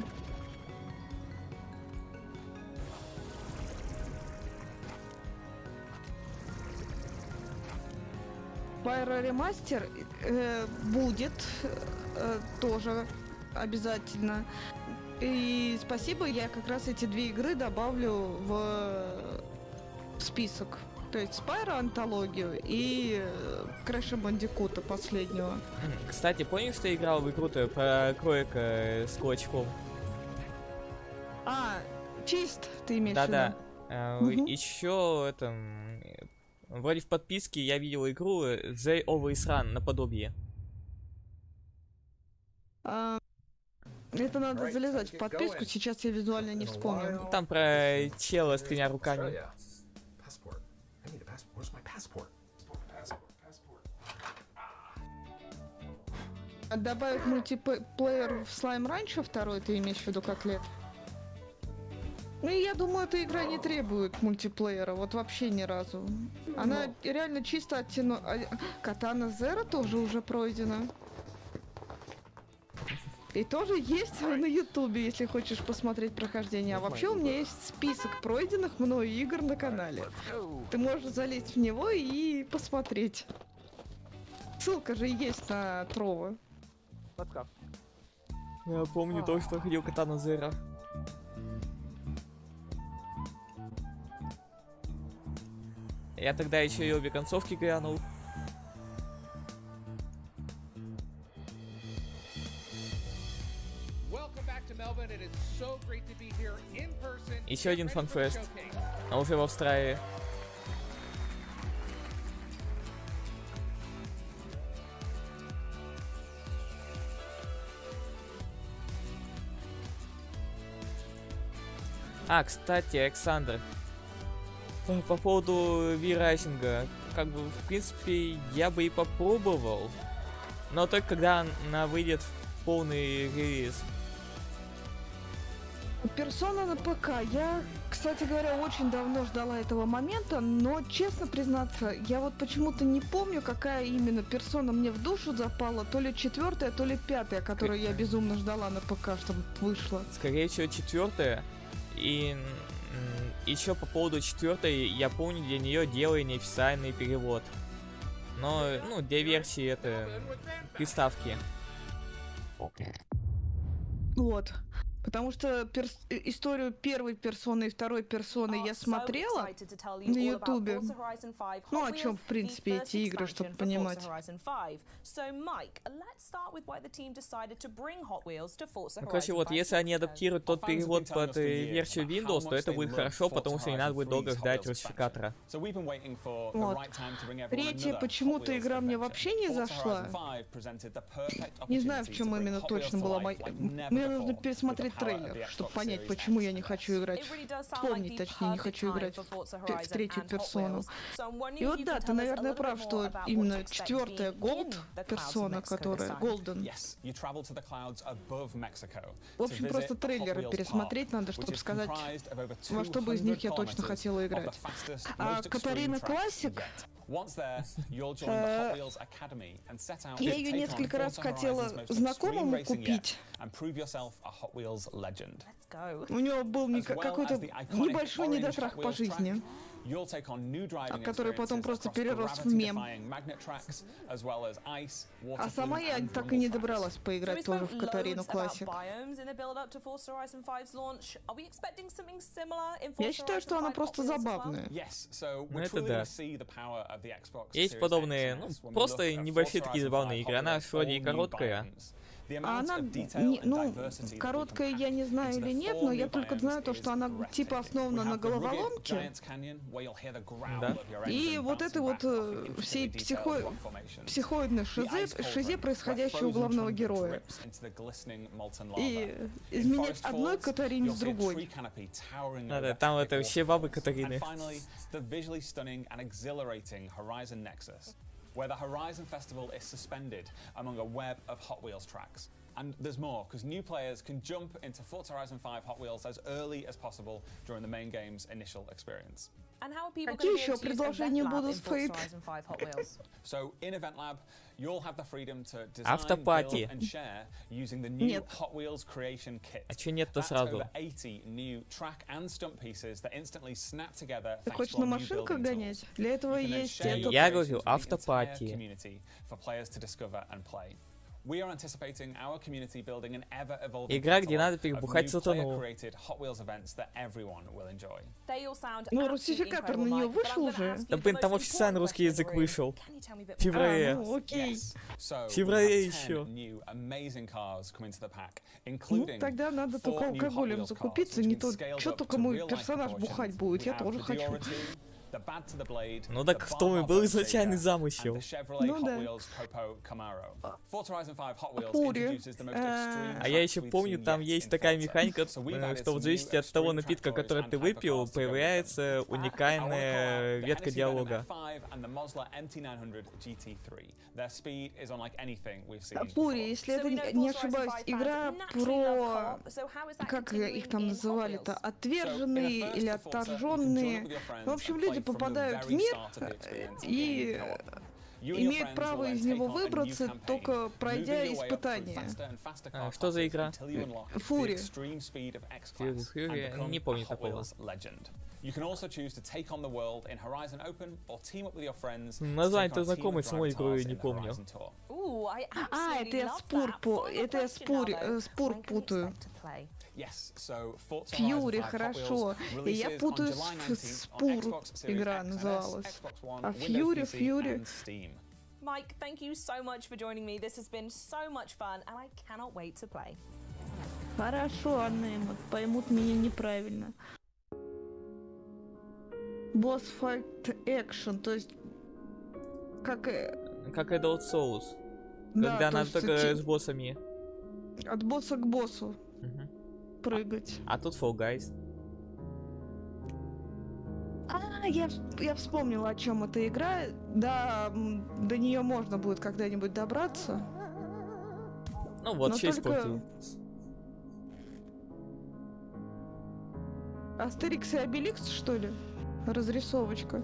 Pyro ремастер будет тоже обязательно. И спасибо, я как раз эти две игры добавлю в список. То есть Spyro антологию и Крэша Бандикута последнего. Кстати, помнишь, что я играл в игру-то про кролика с кулачком? А, чист, ты имеешь в виду? Да-да. Еще это... Вроде в подписке я видел игру The Always Run наподобие. Это надо залезать в подписку, сейчас я визуально не вспомню. Там про чела с тремя руками. Добавить мультиплеер в Slime Rancher 2, ты имеешь в виду как лет? Ну и я думаю, эта игра не требует мультиплеера, вот вообще ни разу. Она реально чисто оттянула. Катана Зеро тоже уже пройдена. И тоже есть на ютубе, если хочешь посмотреть прохождение. А вообще у меня есть список пройденных мною игр на канале. Ты можешь залезть в него и посмотреть. Ссылка же есть на Трова. Я помню то, что ходил Катана Зеро. Я тогда еще и обе концовки глянул. Еще один фанфест. А уже в Австралии. А, кстати, Александр. По поводу V-Rising, как бы, в принципе, я бы и попробовал. Но только когда она выйдет в полный релиз. Персона на ПК. Я, кстати говоря, очень давно ждала этого момента, но, честно признаться, я вот почему-то не помню, какая именно персона мне в душу запала. То ли 4-я, то ли 5-я, которую я безумно ждала на ПК, чтобы вышла. Скорее всего, 4-я. И еще по поводу 4-й, я помню, для нее делали неофициальный перевод. Но, ну, для версии это приставки. Вот. Потому что историю первой персоны и второй персоны я смотрела на Ютубе. Ну, о чем, в принципе, эти игры, чтобы понимать. Ну, короче, вот, если они адаптируют тот перевод под версию Windows, то это будет хорошо, потому что не надо будет долго ждать русификатора. Вот. Третья, почему-то игра мне вообще не зашла. Не знаю, в чем именно точно была моя... Мне нужно пересмотреть трейлер, чтобы понять, почему я не хочу играть. Вспомнить, точнее, не хочу играть в третью персону. И вот да, ты, наверное, прав, что именно четвертая Gold персона, которая Golden. В общем, просто трейлеры пересмотреть надо, чтобы сказать, во что бы из них я точно хотела играть. А Катарина Классик... Я ее несколько раз хотела знакомому купить. У него был какой-то небольшой недотрах по жизни, который потом просто перерос в мем. А сама я так и не добралась поиграть тоже в Катарину Классик. Я считаю, что она просто забавная. Ну это да. Есть подобные, ну, просто небольшие такие забавные игры. Она вроде и короткая. А она, короткая я не знаю или нет, но я только знаю то, что она типа основана на головоломке. Да. И вот это вот всей психоидной шизе, происходящей у главного героя. И изменять одной Катарине с другой. Да, там это все бабы Катарины. Where the Horizon Festival is suspended among a web of Hot Wheels tracks. And there's more, because new players can jump into Forza Horizon 5 Hot Wheels as early as possible during the main game's initial experience. Какие еще предложения будут в Fate? So, in Event Lab, you'll have the freedom to design, build and share using the new Hot Wheels creation kit. А чё нет-то сразу? Over 80 new track and stunt pieces that instantly snap together. Ты хочешь на машинках гонять? Для этого есть этот... Я говорю, автопати. For players to discover and play. We are anticipating our community building an ever-evolving игра, где надо перебухать сатану. Ну, русификатор на нее вышел уже? Да, блин, там официально русский язык вышел. В феврале. Ну, окей. В феврале еще. Ну, тогда надо только алкоголем закупиться, не то, что только мой персонаж бухать будет, я тоже хочу. Ну так в том и был изначальный замысел. Ну да. А я еще помню, там есть такая механика, что в зависимости от того напитка, который ты выпил, появляется уникальная ветка диалога. Фури, если это не ошибаюсь, игра про... Как их там называли-то? Отверженные или отторженные? В общем, люди попадают в мир и имеют право из него выбраться, только пройдя испытания. Что за игра? Фури. Не помню такого. Название-то знакомое, самой игру не помню. А, это я спор путаю. Фьюри, хорошо. И я путаю с Спур, игра называлась. А Фьюри. Mike, thank you so much for joining me. This has been so much fun, and I cannot wait to play. Хорошо, Анна, поймут меня неправильно. Boss Fight Action, то есть... Как Adult Souls. Когда надо только с боссами. От босса к боссу. Прыгать. А тут Fall Guys. Я вспомнила, о чем эта игра. Да, до нее можно будет когда-нибудь добраться. Ну вот, 6 пути. Астерикс и Обеликс, что ли? Разрисовочка.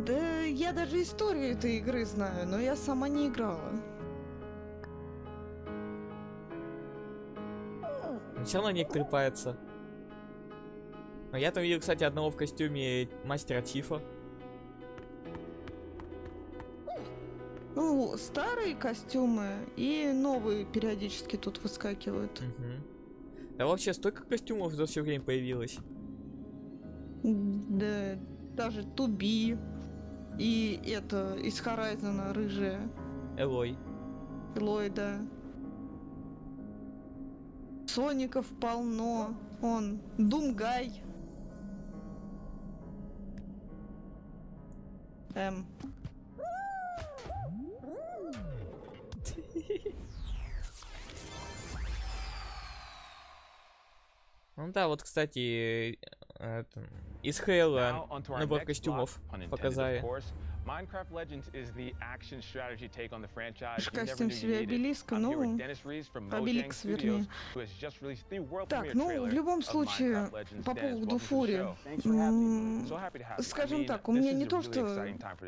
Да, я даже историю этой игры знаю, но я сама не играла. Все равно некоторые паятся. Но я там видел, кстати, одного в костюме мастера Чифа. Ну, старые костюмы и новые периодически тут выскакивают. Да вообще столько костюмов за все время появилось. Да, даже Туби. И это, из Хорайзена рыжая. Элой. Элой, да. Соников полно. Он, Думгай. Ну да, вот, кстати, из Хейла набор костюмов показали. Minecraft Legends is the action strategy take on the franchise. Костюм себе обелиска, ну, обеликс, вернее. Так, ну, в любом случае, по поводу Фури, скажем так, у меня не то, что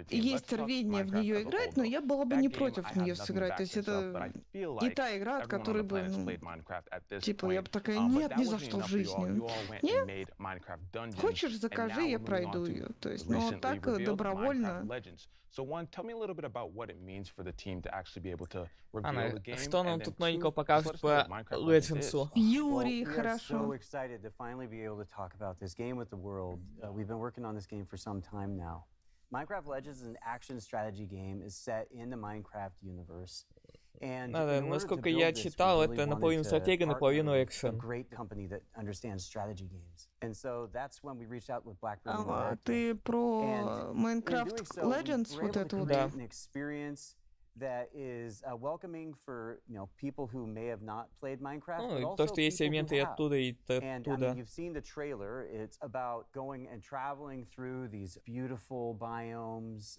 есть рвение в нее играть, но я была бы не против в нее сыграть. То есть это не та игра, от которой бы, ну, типа, я бы такая, нет, ни за что в жизни. Нет, хочешь, закажи, я пройду ее. То есть, ну, так добровольно. So one, tell me a little bit about what it means for the team to actually be able to reveal the game. Что нам тут новенького покажут по Legends? Юрий, хорошо. So excited to finally be able to talk about this game with the world. We've been working on this game for some time now. Minecraft Legends is an action strategy game is set in the Minecraft universe. Да, насколько я читал, это наполовину стратегия, наполовину экшен. Ты про Minecraft Legends вот это вот? Да. That is welcoming for, you know, people who may have not played Minecraft, Ну, but и also то, что есть people элементы who и have. оттуда, и And I оттуда. mean, you've seen the trailer. It's about going and traveling through these beautiful biomes,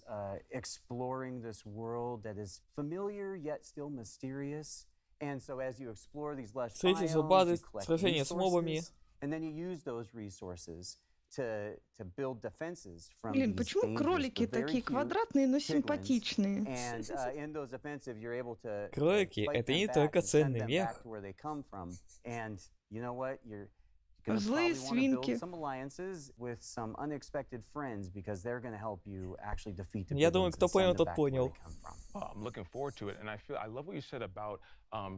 exploring this world that is familiar yet still mysterious. And so as you explore these lush biomes, you collect resources, and then you use those resources to build defenses from Блин, these почему dangerous, кролики but very такие cute квадратные, но piglins. симпатичные? And in those offensive, you're able to Кролики — fight это them не back только and send ценный them мех. back to where they come from. And you know what? You're gonna Злые probably want to build свинки. some alliances with some unexpected friends because they're going to help you actually defeat the Я думаю, piglins кто and понял, send them тот back to where понял. they come from. I'm looking forward to it, and I love what you said about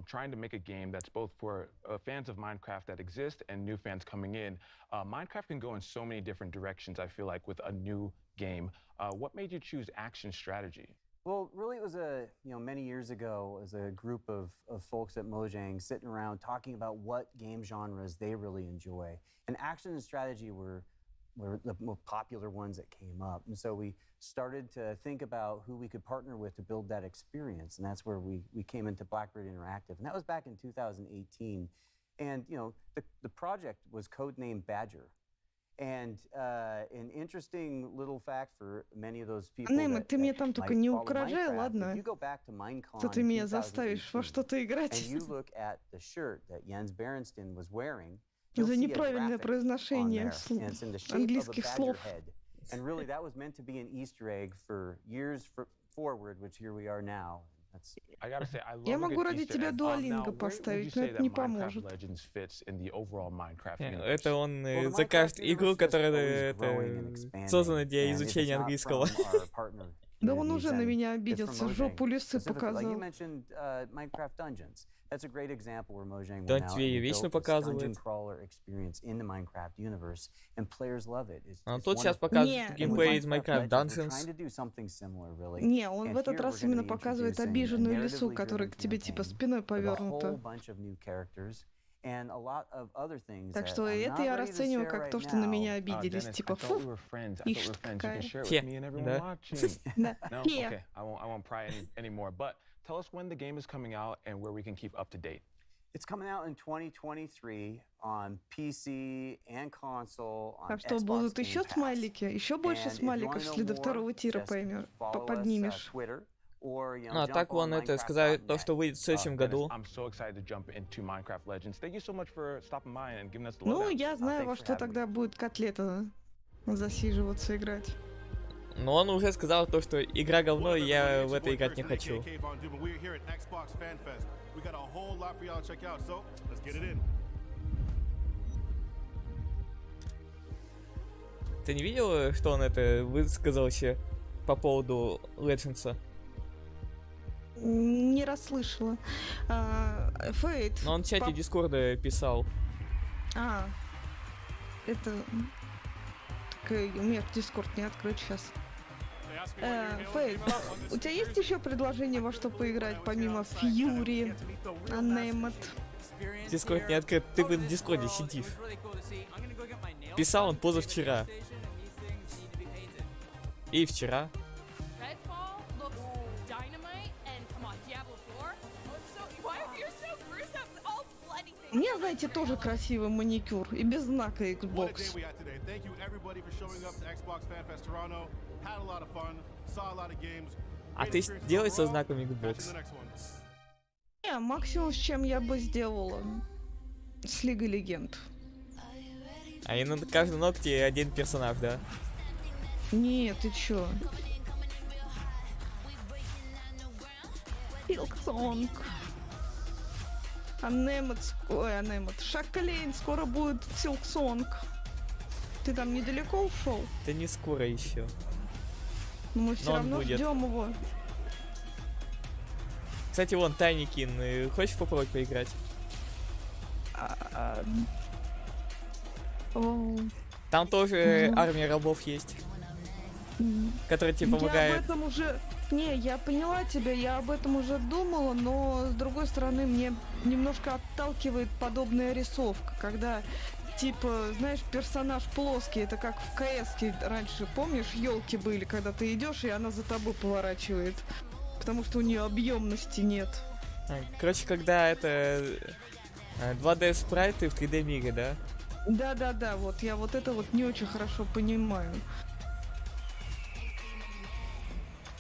trying to make a game that's both for fans of Minecraft that exist and new fans coming in. Minecraft can go in so many different directions, I feel like, with a new game. What made you choose action strategy? Well, really, it was many years ago, as a group of folks at Mojang sitting around talking about what game genres they really enjoy. And action and strategy were the most popular ones that came up. And so we started to think about who we could partner with to build that experience. And that's where we came into Blackbird Interactive. And that was back in 2018. And, you know, the project was codenamed Badger. And an interesting little fact for many of those people Неймак, ты меня там только не follow угрожай, Minecraft, ладно? if you go back to Minecon Что ты меня заставишь во что-то играть? and you look at the shirt that Jens Berenstain was wearing, you'll За see a неправильное graphic on произношение there, and it's in the shape of a английских badger слов. head. And really, that was meant to be an Easter egg for years forward, which here we are now. That's... I gotta say, I love Я a могу good ради Easter тебя egg. дуалинго Now, where would you поставить, say но это that не Minecraft поможет. Legends fits in the overall Minecraft universe? Это он Well, the закажет Minecraft игру, universe is которая always growing and это, expanding, создана для and if it's изучения not английского. from our partner Да он communities, уже на then меня it's обиделся, from жопу Mojang лисы specifically. Like you показал. mentioned, Minecraft Dungeons. That's a great example where Mojang Да, went out тебе and вечно built this dungeon показывает. crawler experience in the Minecraft universe, and players love it. It's А тут сейчас wonderful. показывает Не. геймплей из Minecraft Minecraft Legends, we're Dungeons. trying to do something similar, really. Не, он And в этот here раз we're именно gonna be показывает introducing обиженную a лису, narratively которая driven к тебе типа campaign спиной with a whole повернута. bunch of new characters and a lot of other things Так that что I'm это not я ready to расцениваю share как right то, что на now. меня обиделись. Dennis, Типа, I thought we фу, were friends. I thought we ишь were ты friends. You какая. can share it Фе, with me and everyone да. watching. Да, No? фе. Okay, I won't pry anymore. But tell us when the game is coming out and where we can keep up to date. It's coming out in 2023 on PC and console, on Так что Xbox будут Game еще Pass. смайлики, еще больше And if you смайликов, wanna know если до второго more, тира just follow us, поднимешь. Twitter, or, you know, А jump так вон on это сказали то, Minecraft.net. что выйдет в следующем Dennis, году. I'm so excited to jump into Minecraft Legends. Thank you so much for stopping by and giving us the Ну, lowdown. я знаю, во что тогда будет котлета засиживаться играть. Но он уже сказал то, что игра говно, и я в это играть не хочу. Ты не видел, что он это высказался по поводу Legends? Не расслышала. Фейт. Но он в чате Дискорда писал. Это... Так, у меня Дискорд не открыт сейчас. Фейт, у тебя есть еще предложение, во что поиграть, помимо Фьюри, Unnamed? Дискорд не открыт, ты в Дискорде сидишь. Писал он позавчера. И вчера. Мне, знаете, тоже красивый маникюр и без знака Xbox. А ты делай со знаком Xbox. Не, максимум, с чем я бы сделала. С Лигой Легенд. А и на каждом ногте один персонаж, да? Нет, ты чё? Silksong. Unnamed. Шаклейн, скоро будет Silksong. Ты там недалеко ушел? Да не скоро еще. Но мы все равно ждем его. Кстати, вон Тайникин, хочешь попробовать поиграть? Там тоже армия рабов есть, которая тебе помогает. Я об этом уже... Не, я поняла тебя, я об этом уже думала, но с другой стороны мне немножко отталкивает подобная рисовка, когда типа, знаешь, персонаж плоский, это как в КС-ке раньше, помнишь, елки были, когда ты идешь и она за тобой поворачивает, потому что у нее объемности нет. Короче, когда это 2D спрайты в 3D мире, да? Да, вот я вот это вот не очень хорошо понимаю.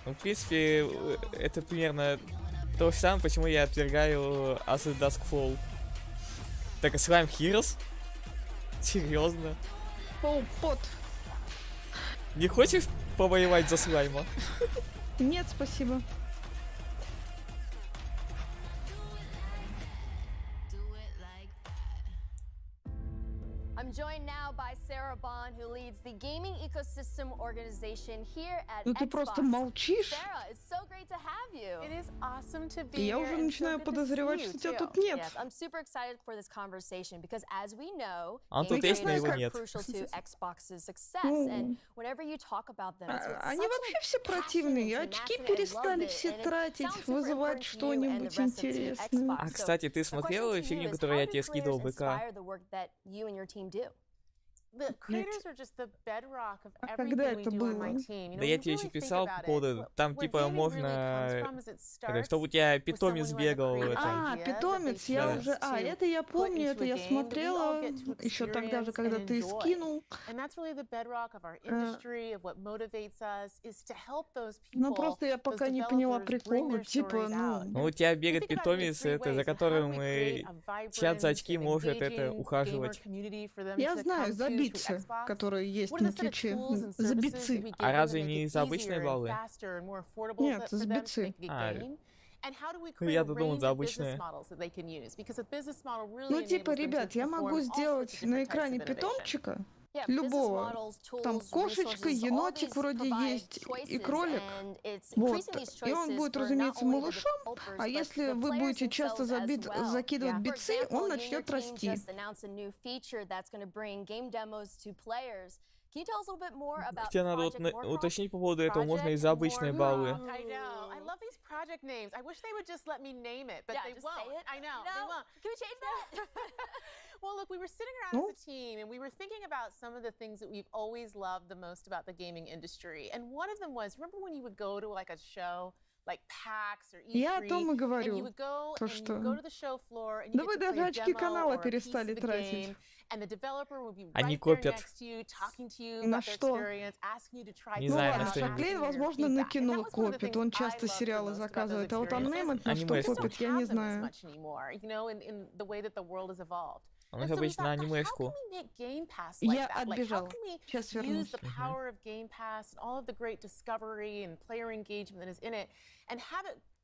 Ну, в принципе, это примерно то же самое, почему я отвергаю As the Dusk Fall. Так, а Slime Heroes? Серьезно? Пот. Не хочешь повоевать за слайма? Нет, спасибо. I'm joined now by Sarah Bond, who leads the gaming ecosystem organization here at Ну ты просто молчишь. Sarah, it's so great to have you. It is awesome to be И я уже начинаю подозревать, что тебя тут нет. Yes, I'm super excited for this conversation because, as we know, тут есть, но его нет. crucial to Xbox's success, and whenever you talk about them, Они вообще все противные, очки перестали все тратить, вызывать что-нибудь интересное. А, кстати, ты смотрела фигню, которую я тебе скидывал БК? The creators are just the bedrock of когда everything we это do было? on my team. Да я тебе еще писал по поводу, там типа можно, чтобы у тебя питомец бегал. Питомец, я уже, это я помню, это я смотрела еще тогда же, когда ты скинул. Ну просто я пока не поняла прикола, типа, Ну у тебя бегает питомец, это за которым чат за очки может это ухаживать. Я знаю, за битцы, которые есть на Твиче. За бицы. А разве не за обычные баллы? Нет, за бицы. Я думал, за обычные. Ну типа, ребят, я могу сделать на экране питомчика, любого. Там кошечка, енотик вроде есть и кролик. Вот. И он будет, разумеется, малышом, а если вы будете часто закидывать бицы, он начнет расти. Тебе надо уточнить по поводу этого, можно и за обычные баллы. Project names. I wish they would just let me name it, but they won't. I know. They won't. Can we change that? Well, look, we were sitting around as a team and we were thinking about some of the things that we've always loved the most about the gaming industry. And one of them was, remember when you would go to like a show like PAX or E3, я о том и говорю, and you would go to the show floor and you да вы даже очки канала перестали тратить. And the developer would be Они right копят. there next to you, talking to you about their experience, asking you to try. Не знаю, на что Шаклейн, возможно, на кино копит, он часто сериалы заказывает, а вот Unnamed на что копит, я не знаю. У них обычно на анимешку. Я отбежал. Сейчас вернусь.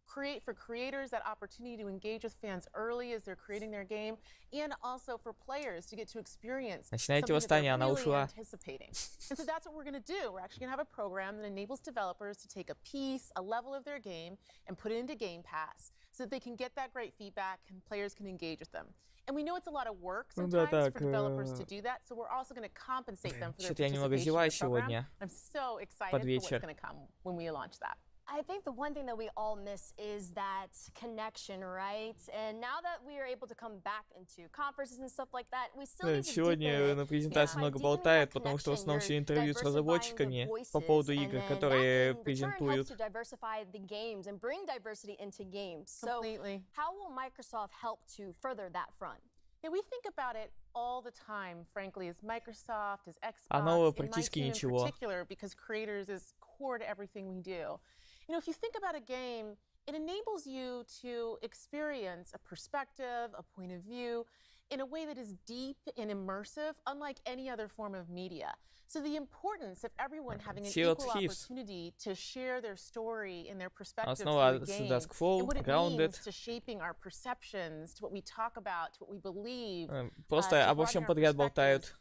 create for creators that opportunity to engage with fans early as they're creating their game, and also for players to get to experience Начинаете something that восстание, they're она really ушла. anticipating. And so that's what we're going to do. We're actually going to have a program that enables developers to take a piece, a level of their game, and put it into Game Pass so that they can get that great feedback and players can engage with them. And we know it's a lot of work sometimes for developers to do that, so we're also going to compensate them for their Что-то я немного participation зеваю in the program. сегодня. I'm so excited Под for what's вечер. going to come when we launch that. I think the one thing that we all miss is that connection, right? And now that we are able to come back into conferences and stuff like that, we still need to Сегодня на презентации много болтают, потому что в основном все интервью с разработчиками по поводу игр, которые презентуют. to diversify the games and bring diversity into games. So how will Microsoft help to further that front? Yeah, we think about it all the time, frankly, as Microsoft, as Xbox, А нового in my практически team in ничего. particular, because creators is core to everything we do. You know, if you think about a game, it enables you to experience a perspective, a point of view, in a way that is deep and immersive, unlike any other form of media. So the importance of everyone having an equal opportunity to share their story and their perspective through a game, and what it means to shaping our perceptions, to what we talk about, to what we believe, Просто обо всем подряд болтают.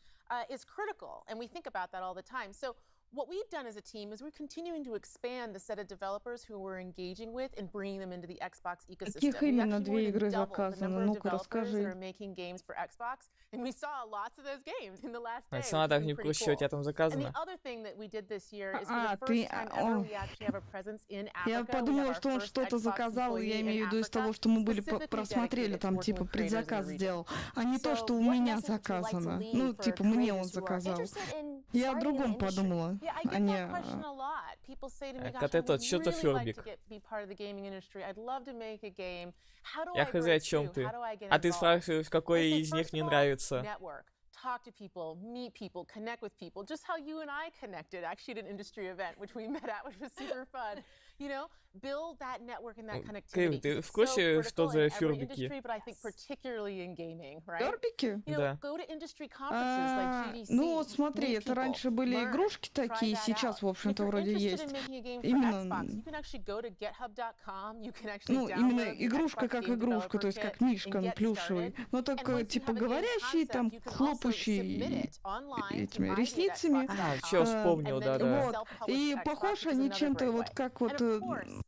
is critical, and we think about that all the time. So what we've done as a team is we're continuing to expand the set of developers who we're engaging with and bringing them into the Xbox ecosystem. Каких We именно actually more две than игры doubled the заказано? number of Ну-ка, developers that расскажи. are making games for Xbox, and we saw lots of those games in the last day. Александр, так не в курсе, что у тебя там And заказано. the other thing that we did this year is for А, the ты... first time ever we actually have a presence in Africa. Я We have подумала, our что он first что-то Xbox заказал, я employee имею в in виду из Africa, того, что мы были specifically просмотрели, dedicated to там working типа with creators in the предзаказ region. сделал, а не то, So, что у what меня business would you like to заказано. lead Ну, for типа мне он creators who are заказал. interested in Я о starting in the другом industry? подумала, Yeah, I а get не... that question a lot. People say to me, gosh, Как I этот, would что-то really like Фёрбик. to be part of the gaming industry. I'd love to make a game. How do Я I хз, о break чем through? ты. How do I get А ты involved? спрашиваешь, какой I say, из них first не of all, нравится. network. Talk to people, meet people, connect with people, just how you and I connected actually at an industry event, which we met at, which was super fun. You know, build that network and that connectivity. Ты 'Cause в it's so курсе, что critical за in every фюрбики? industry, but I think particularly in gaming, right? Фёрбики? You know, Да. go to industry conferences like GDC. Ну вот смотри, meet это people, раньше были learn, игрушки try такие, that сейчас, out. в общем-то, And if you're вроде interested есть. in making a game for Именно, Xbox, you can actually go to github.com, you can actually ну, именно download the игрушка Xbox как Game игрушка, Developer то есть Kit как and мишка get плюшевый. started. Но And только once you типа have a game говорящий, concept, там you can also хлопающий submit it online to этими ID at ресницами. А, все вспомнил, да-да. Вот. И похожи они чем-то вот как вот...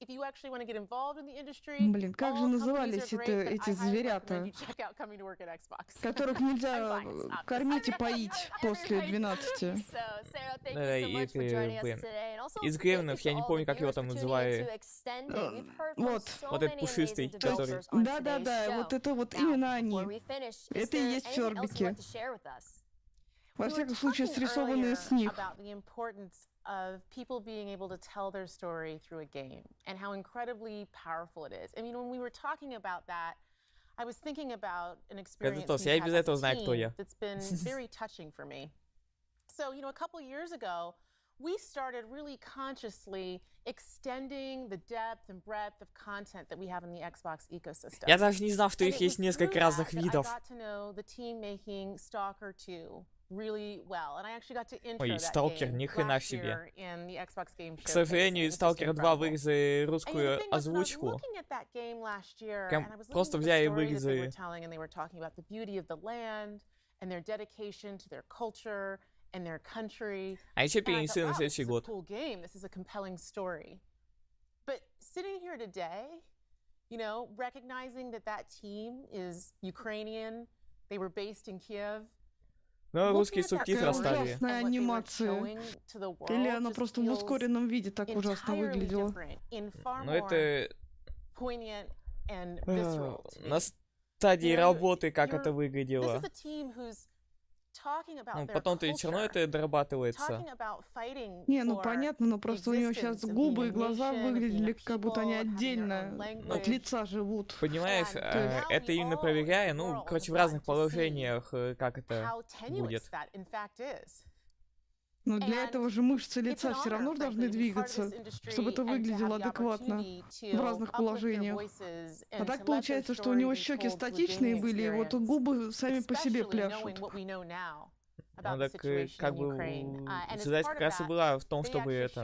If you actually want to get involved in the industry, Блин, как же all companies назывались are great, but эти I highly зверята, recommend you check out coming to work at Xbox. которых нельзя кормить и поить после 12? Да, и это, блин. Из геймеров, я не помню, как его там называли. Вот этот пушистый, который... Да-да-да, вот это вот именно они. Это и есть фёрбики. Во всяком случае, срисованные с них. Of people being able to tell their story through a game and how incredibly powerful it is. I mean, when we were talking about that, I was thinking about an experience Я и без этого знаю, кто я. that's been very touching for me. So, you know, a couple years ago, we started really consciously extending the depth and breadth of content that we have in the Xbox ecosystem. Я даже не знал, что их есть несколько разных I видов. got to know the team making Stalker 2 really well, and I actually got to intro Ой, that Сталкер, game ни хрена last себе. year in the Xbox Game К Showcase, сожалению, and it's just Сталкер 2 incredible. вырезали And the русскую thing was, when I was озвучку. looking at that game last year, Прям and I was просто looking at взяли и the story that they were вырезали. telling, and they were talking about the beauty of the land and their dedication to their culture and their country. А еще And I перенесли thought, на wow, this следующий is a год. cool game. This is a compelling story. But sitting here today, you know, recognizing that that team is Ukrainian, they were based in Kiev. Но русские субтитры оставили. Ужасная анимация. Или она просто в ускоренном виде так ужасно выглядела. Но это... Poignant and visceral to me. На стадии You know, работы, как you're- это This выглядело. is a team who's talking about Ну, their потом-то все равно culture, это дорабатывается. talking about fighting Не, ну for понятно, но просто у нее сейчас existence of губы being и a глаза nation, of being a выглядели, как будто они people, of having their отдельно own от language. лица живут. Понимаешь, And now это we именно all проверяя, in the ну, world короче, в have разных got to see положениях, как это how tenuous будет. that in fact is. Но для And этого же мышцы it's лица an все honor, равно frankly, должны to be part of двигаться, this industry чтобы это and to выглядело have the адекватно opportunity в to разных uplift their положениях. voices А and так to let their получается, что у него story be щеки told through a статичные gaming были, и вот experience, губы сами по себе especially knowing пляшут. what we know now. Ну так как бы задача как раз и была в том, чтобы это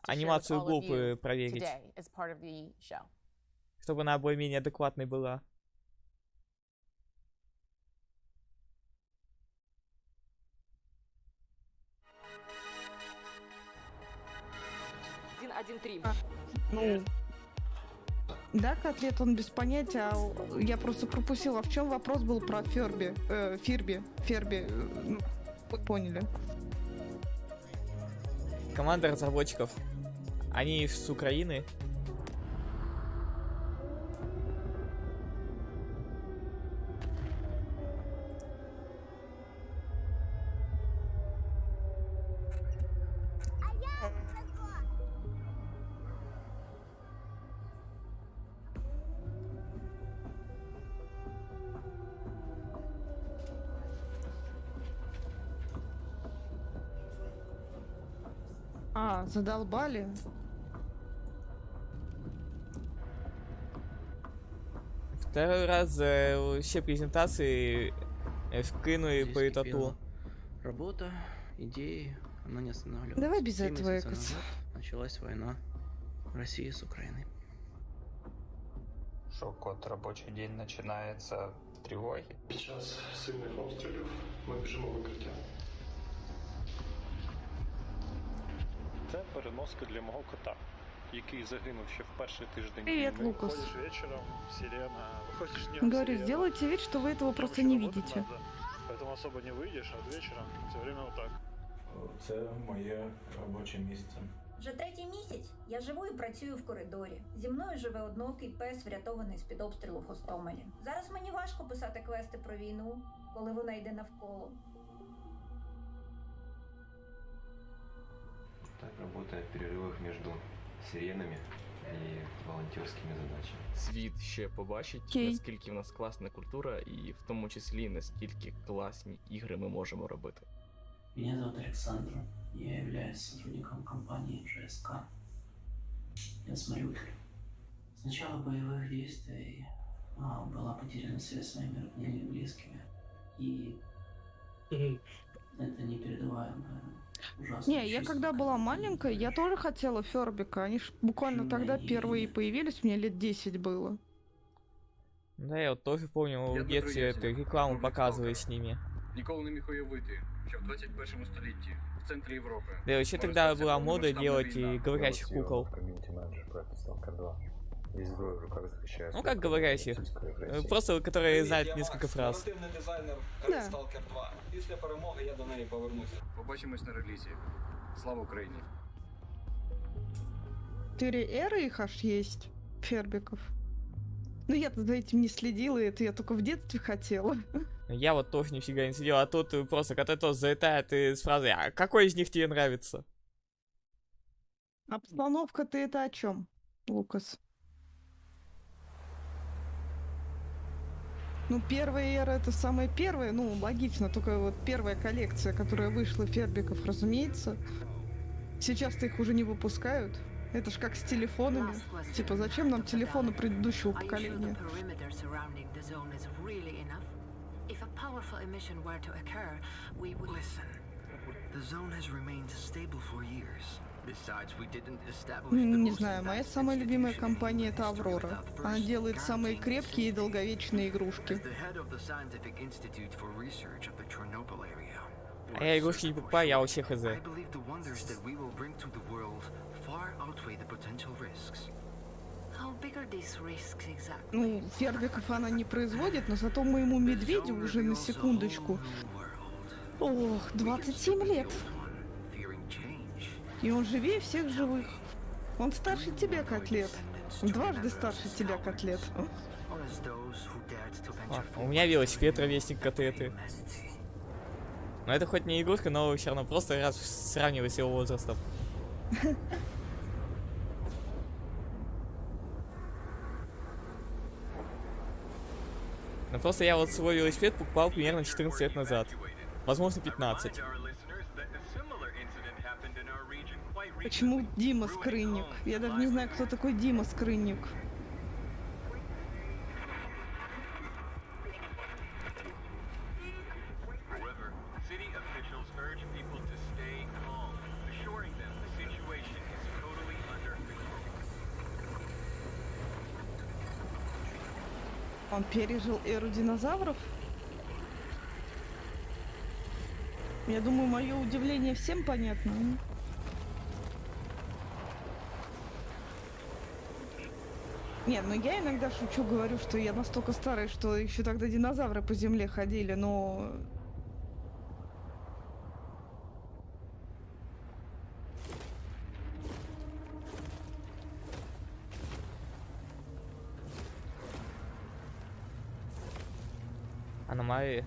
анимацию глупую проверить, чтобы она более-менее адекватной была. Ну, да, котлет, он без понятия. Я просто пропустила. В чем вопрос был про Ферби? Ферби. Ну, вы поняли. Команда разработчиков. Они с Украины. Задолбали. Второй раз вообще презентации вкинули по этапу. Работа, идеи, она не останавливалась. Давай без этого, Экос. Началась война России с Украиной. Шок-код, рабочий день начинается в тривогі. Під час сильних обстрілів ми біжимо в укриття. Це переноска для мого кота, який загинув ще в перший тиждень. Привет, Лукас. Выходишь вечером, сирена, выходишь днем, Говорю, сирена. сделайте вид, что вы этого просто не видите. Надо, поэтому особо не выйдешь, а вечером все время вот так. Це моє робоче місце. Вже третій місяць я живу і працюю в коридорі. Зі мною живе одноокий пес, врятований з-під обстрілу в Гостомелі. Зараз мені важко писати квести про війну, коли вона йде навколо. Так работает в перерывах между сиренами і волонтерськими задачами. Світ ще побачить, наскільки в нас класна культура, і в тому числі наскільки класні ігри ми можемо робити. Меня зовут Александр. Я являюсь сотрудником компании ЖСК. Я с Мариуполя. С начала боевых действий была потеряна связь с моими родными и близкими. И это непередаваемое. Не, я когда была маленькая, я тоже хотела Фербика. Они ж буквально тогда первые появились, мне лет 10 было. Да, я вот тоже помню, в детстве эту рекламу показывали с ними. Ніколи не міг уявити, що в 21 столітті в центрі Європи. Да, вообще тогда была мода делать и говорящих кукол. Ну как говорящих? Просто которые знают несколько фраз. Дизайнер Да. Stalker 2. Після перемоги я до неї повернуся. Побачимось на релізі. Слава Україні. 4 эры их аж есть, Фербиков. Ну я-то за этим не следила, это я только в детстве хотела. Я вот тоже нифига не сидел, а тут просто когда-то залетает с фразой: а какой из них тебе нравится? Обстановка-то это о чем, Лукас? Ну, первая эра это самая первая, ну, логично, только вот первая коллекция, которая вышла Фербиков, разумеется. Сейчас-то их уже не выпускают. Это ж как с телефонами. Типа, зачем нам телефоны предыдущего поколения? Не знаю, моя самая любимая компания это Аврора. Она делает самые крепкие и долговечные игрушки. А я игрушки не покупаю, я вообще хз. Ну, Фербиков она не производит, но зато моему медведю уже на секундочку. Ох, 27 лет. И он живее всех живых. Он старше тебя, Котлет. Дважды старше тебя, Котлет. У меня велосипед ровесник Котлеты. Но это хоть не игрушка, но все равно просто раз сравнивать с его возрастом. Но просто я вот свой велосипед покупал примерно 14 лет назад. Возможно, 15. Почему Дима Скрынник? Я даже не знаю, кто такой Дима Скрынник. Он пережил эру динозавров? Я думаю, мое удивление всем понятно. Нет, ну я иногда шучу, говорю, что я настолько старый, что еще тогда динозавры по земле ходили, но... Аномалии.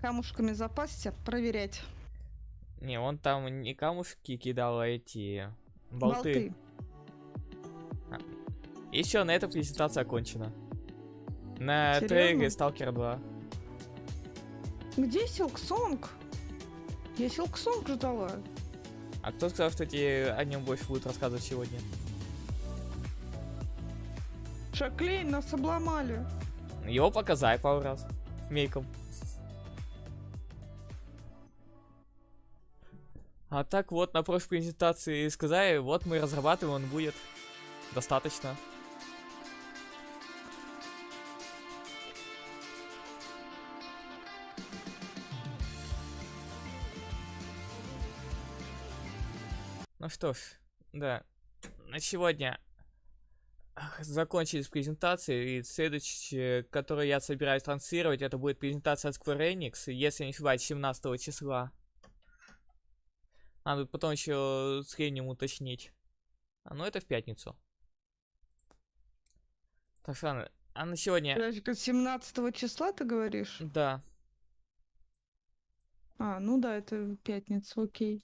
Камушками запасся, проверять. Не, он там не камушки кидал, а эти болты. И все, на этом презентация окончена. На Серьезно? трейлере Сталкер 2. Где Силксонг? Я Силксонг ждала. А кто сказал, что тебе о нем больше будут рассказывать сегодня? Шаклейн, нас обломали. Его показай пару раз. Мельком. А так вот, на прошлой презентации сказали, вот мы разрабатываем, он будет. Достаточно. Ну что ж, да. На сегодня закончились презентации, и следующее, которое я собираюсь транслировать, это будет презентация от Square Enix, если не ошибаюсь, 17 числа. Надо потом еще с Ленем уточнить. Ну, это в пятницу. Так что, а на сегодня... Подожди, 17 числа ты говоришь? Да. А, ну да, это пятница, окей.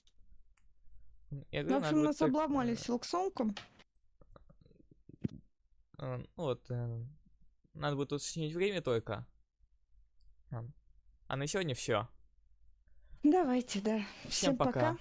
Я Ну, в общем, нас так, обломали Силксонгом. Вот, надо будет уточнить время только. А на сегодня все. Давайте, да. Всем пока.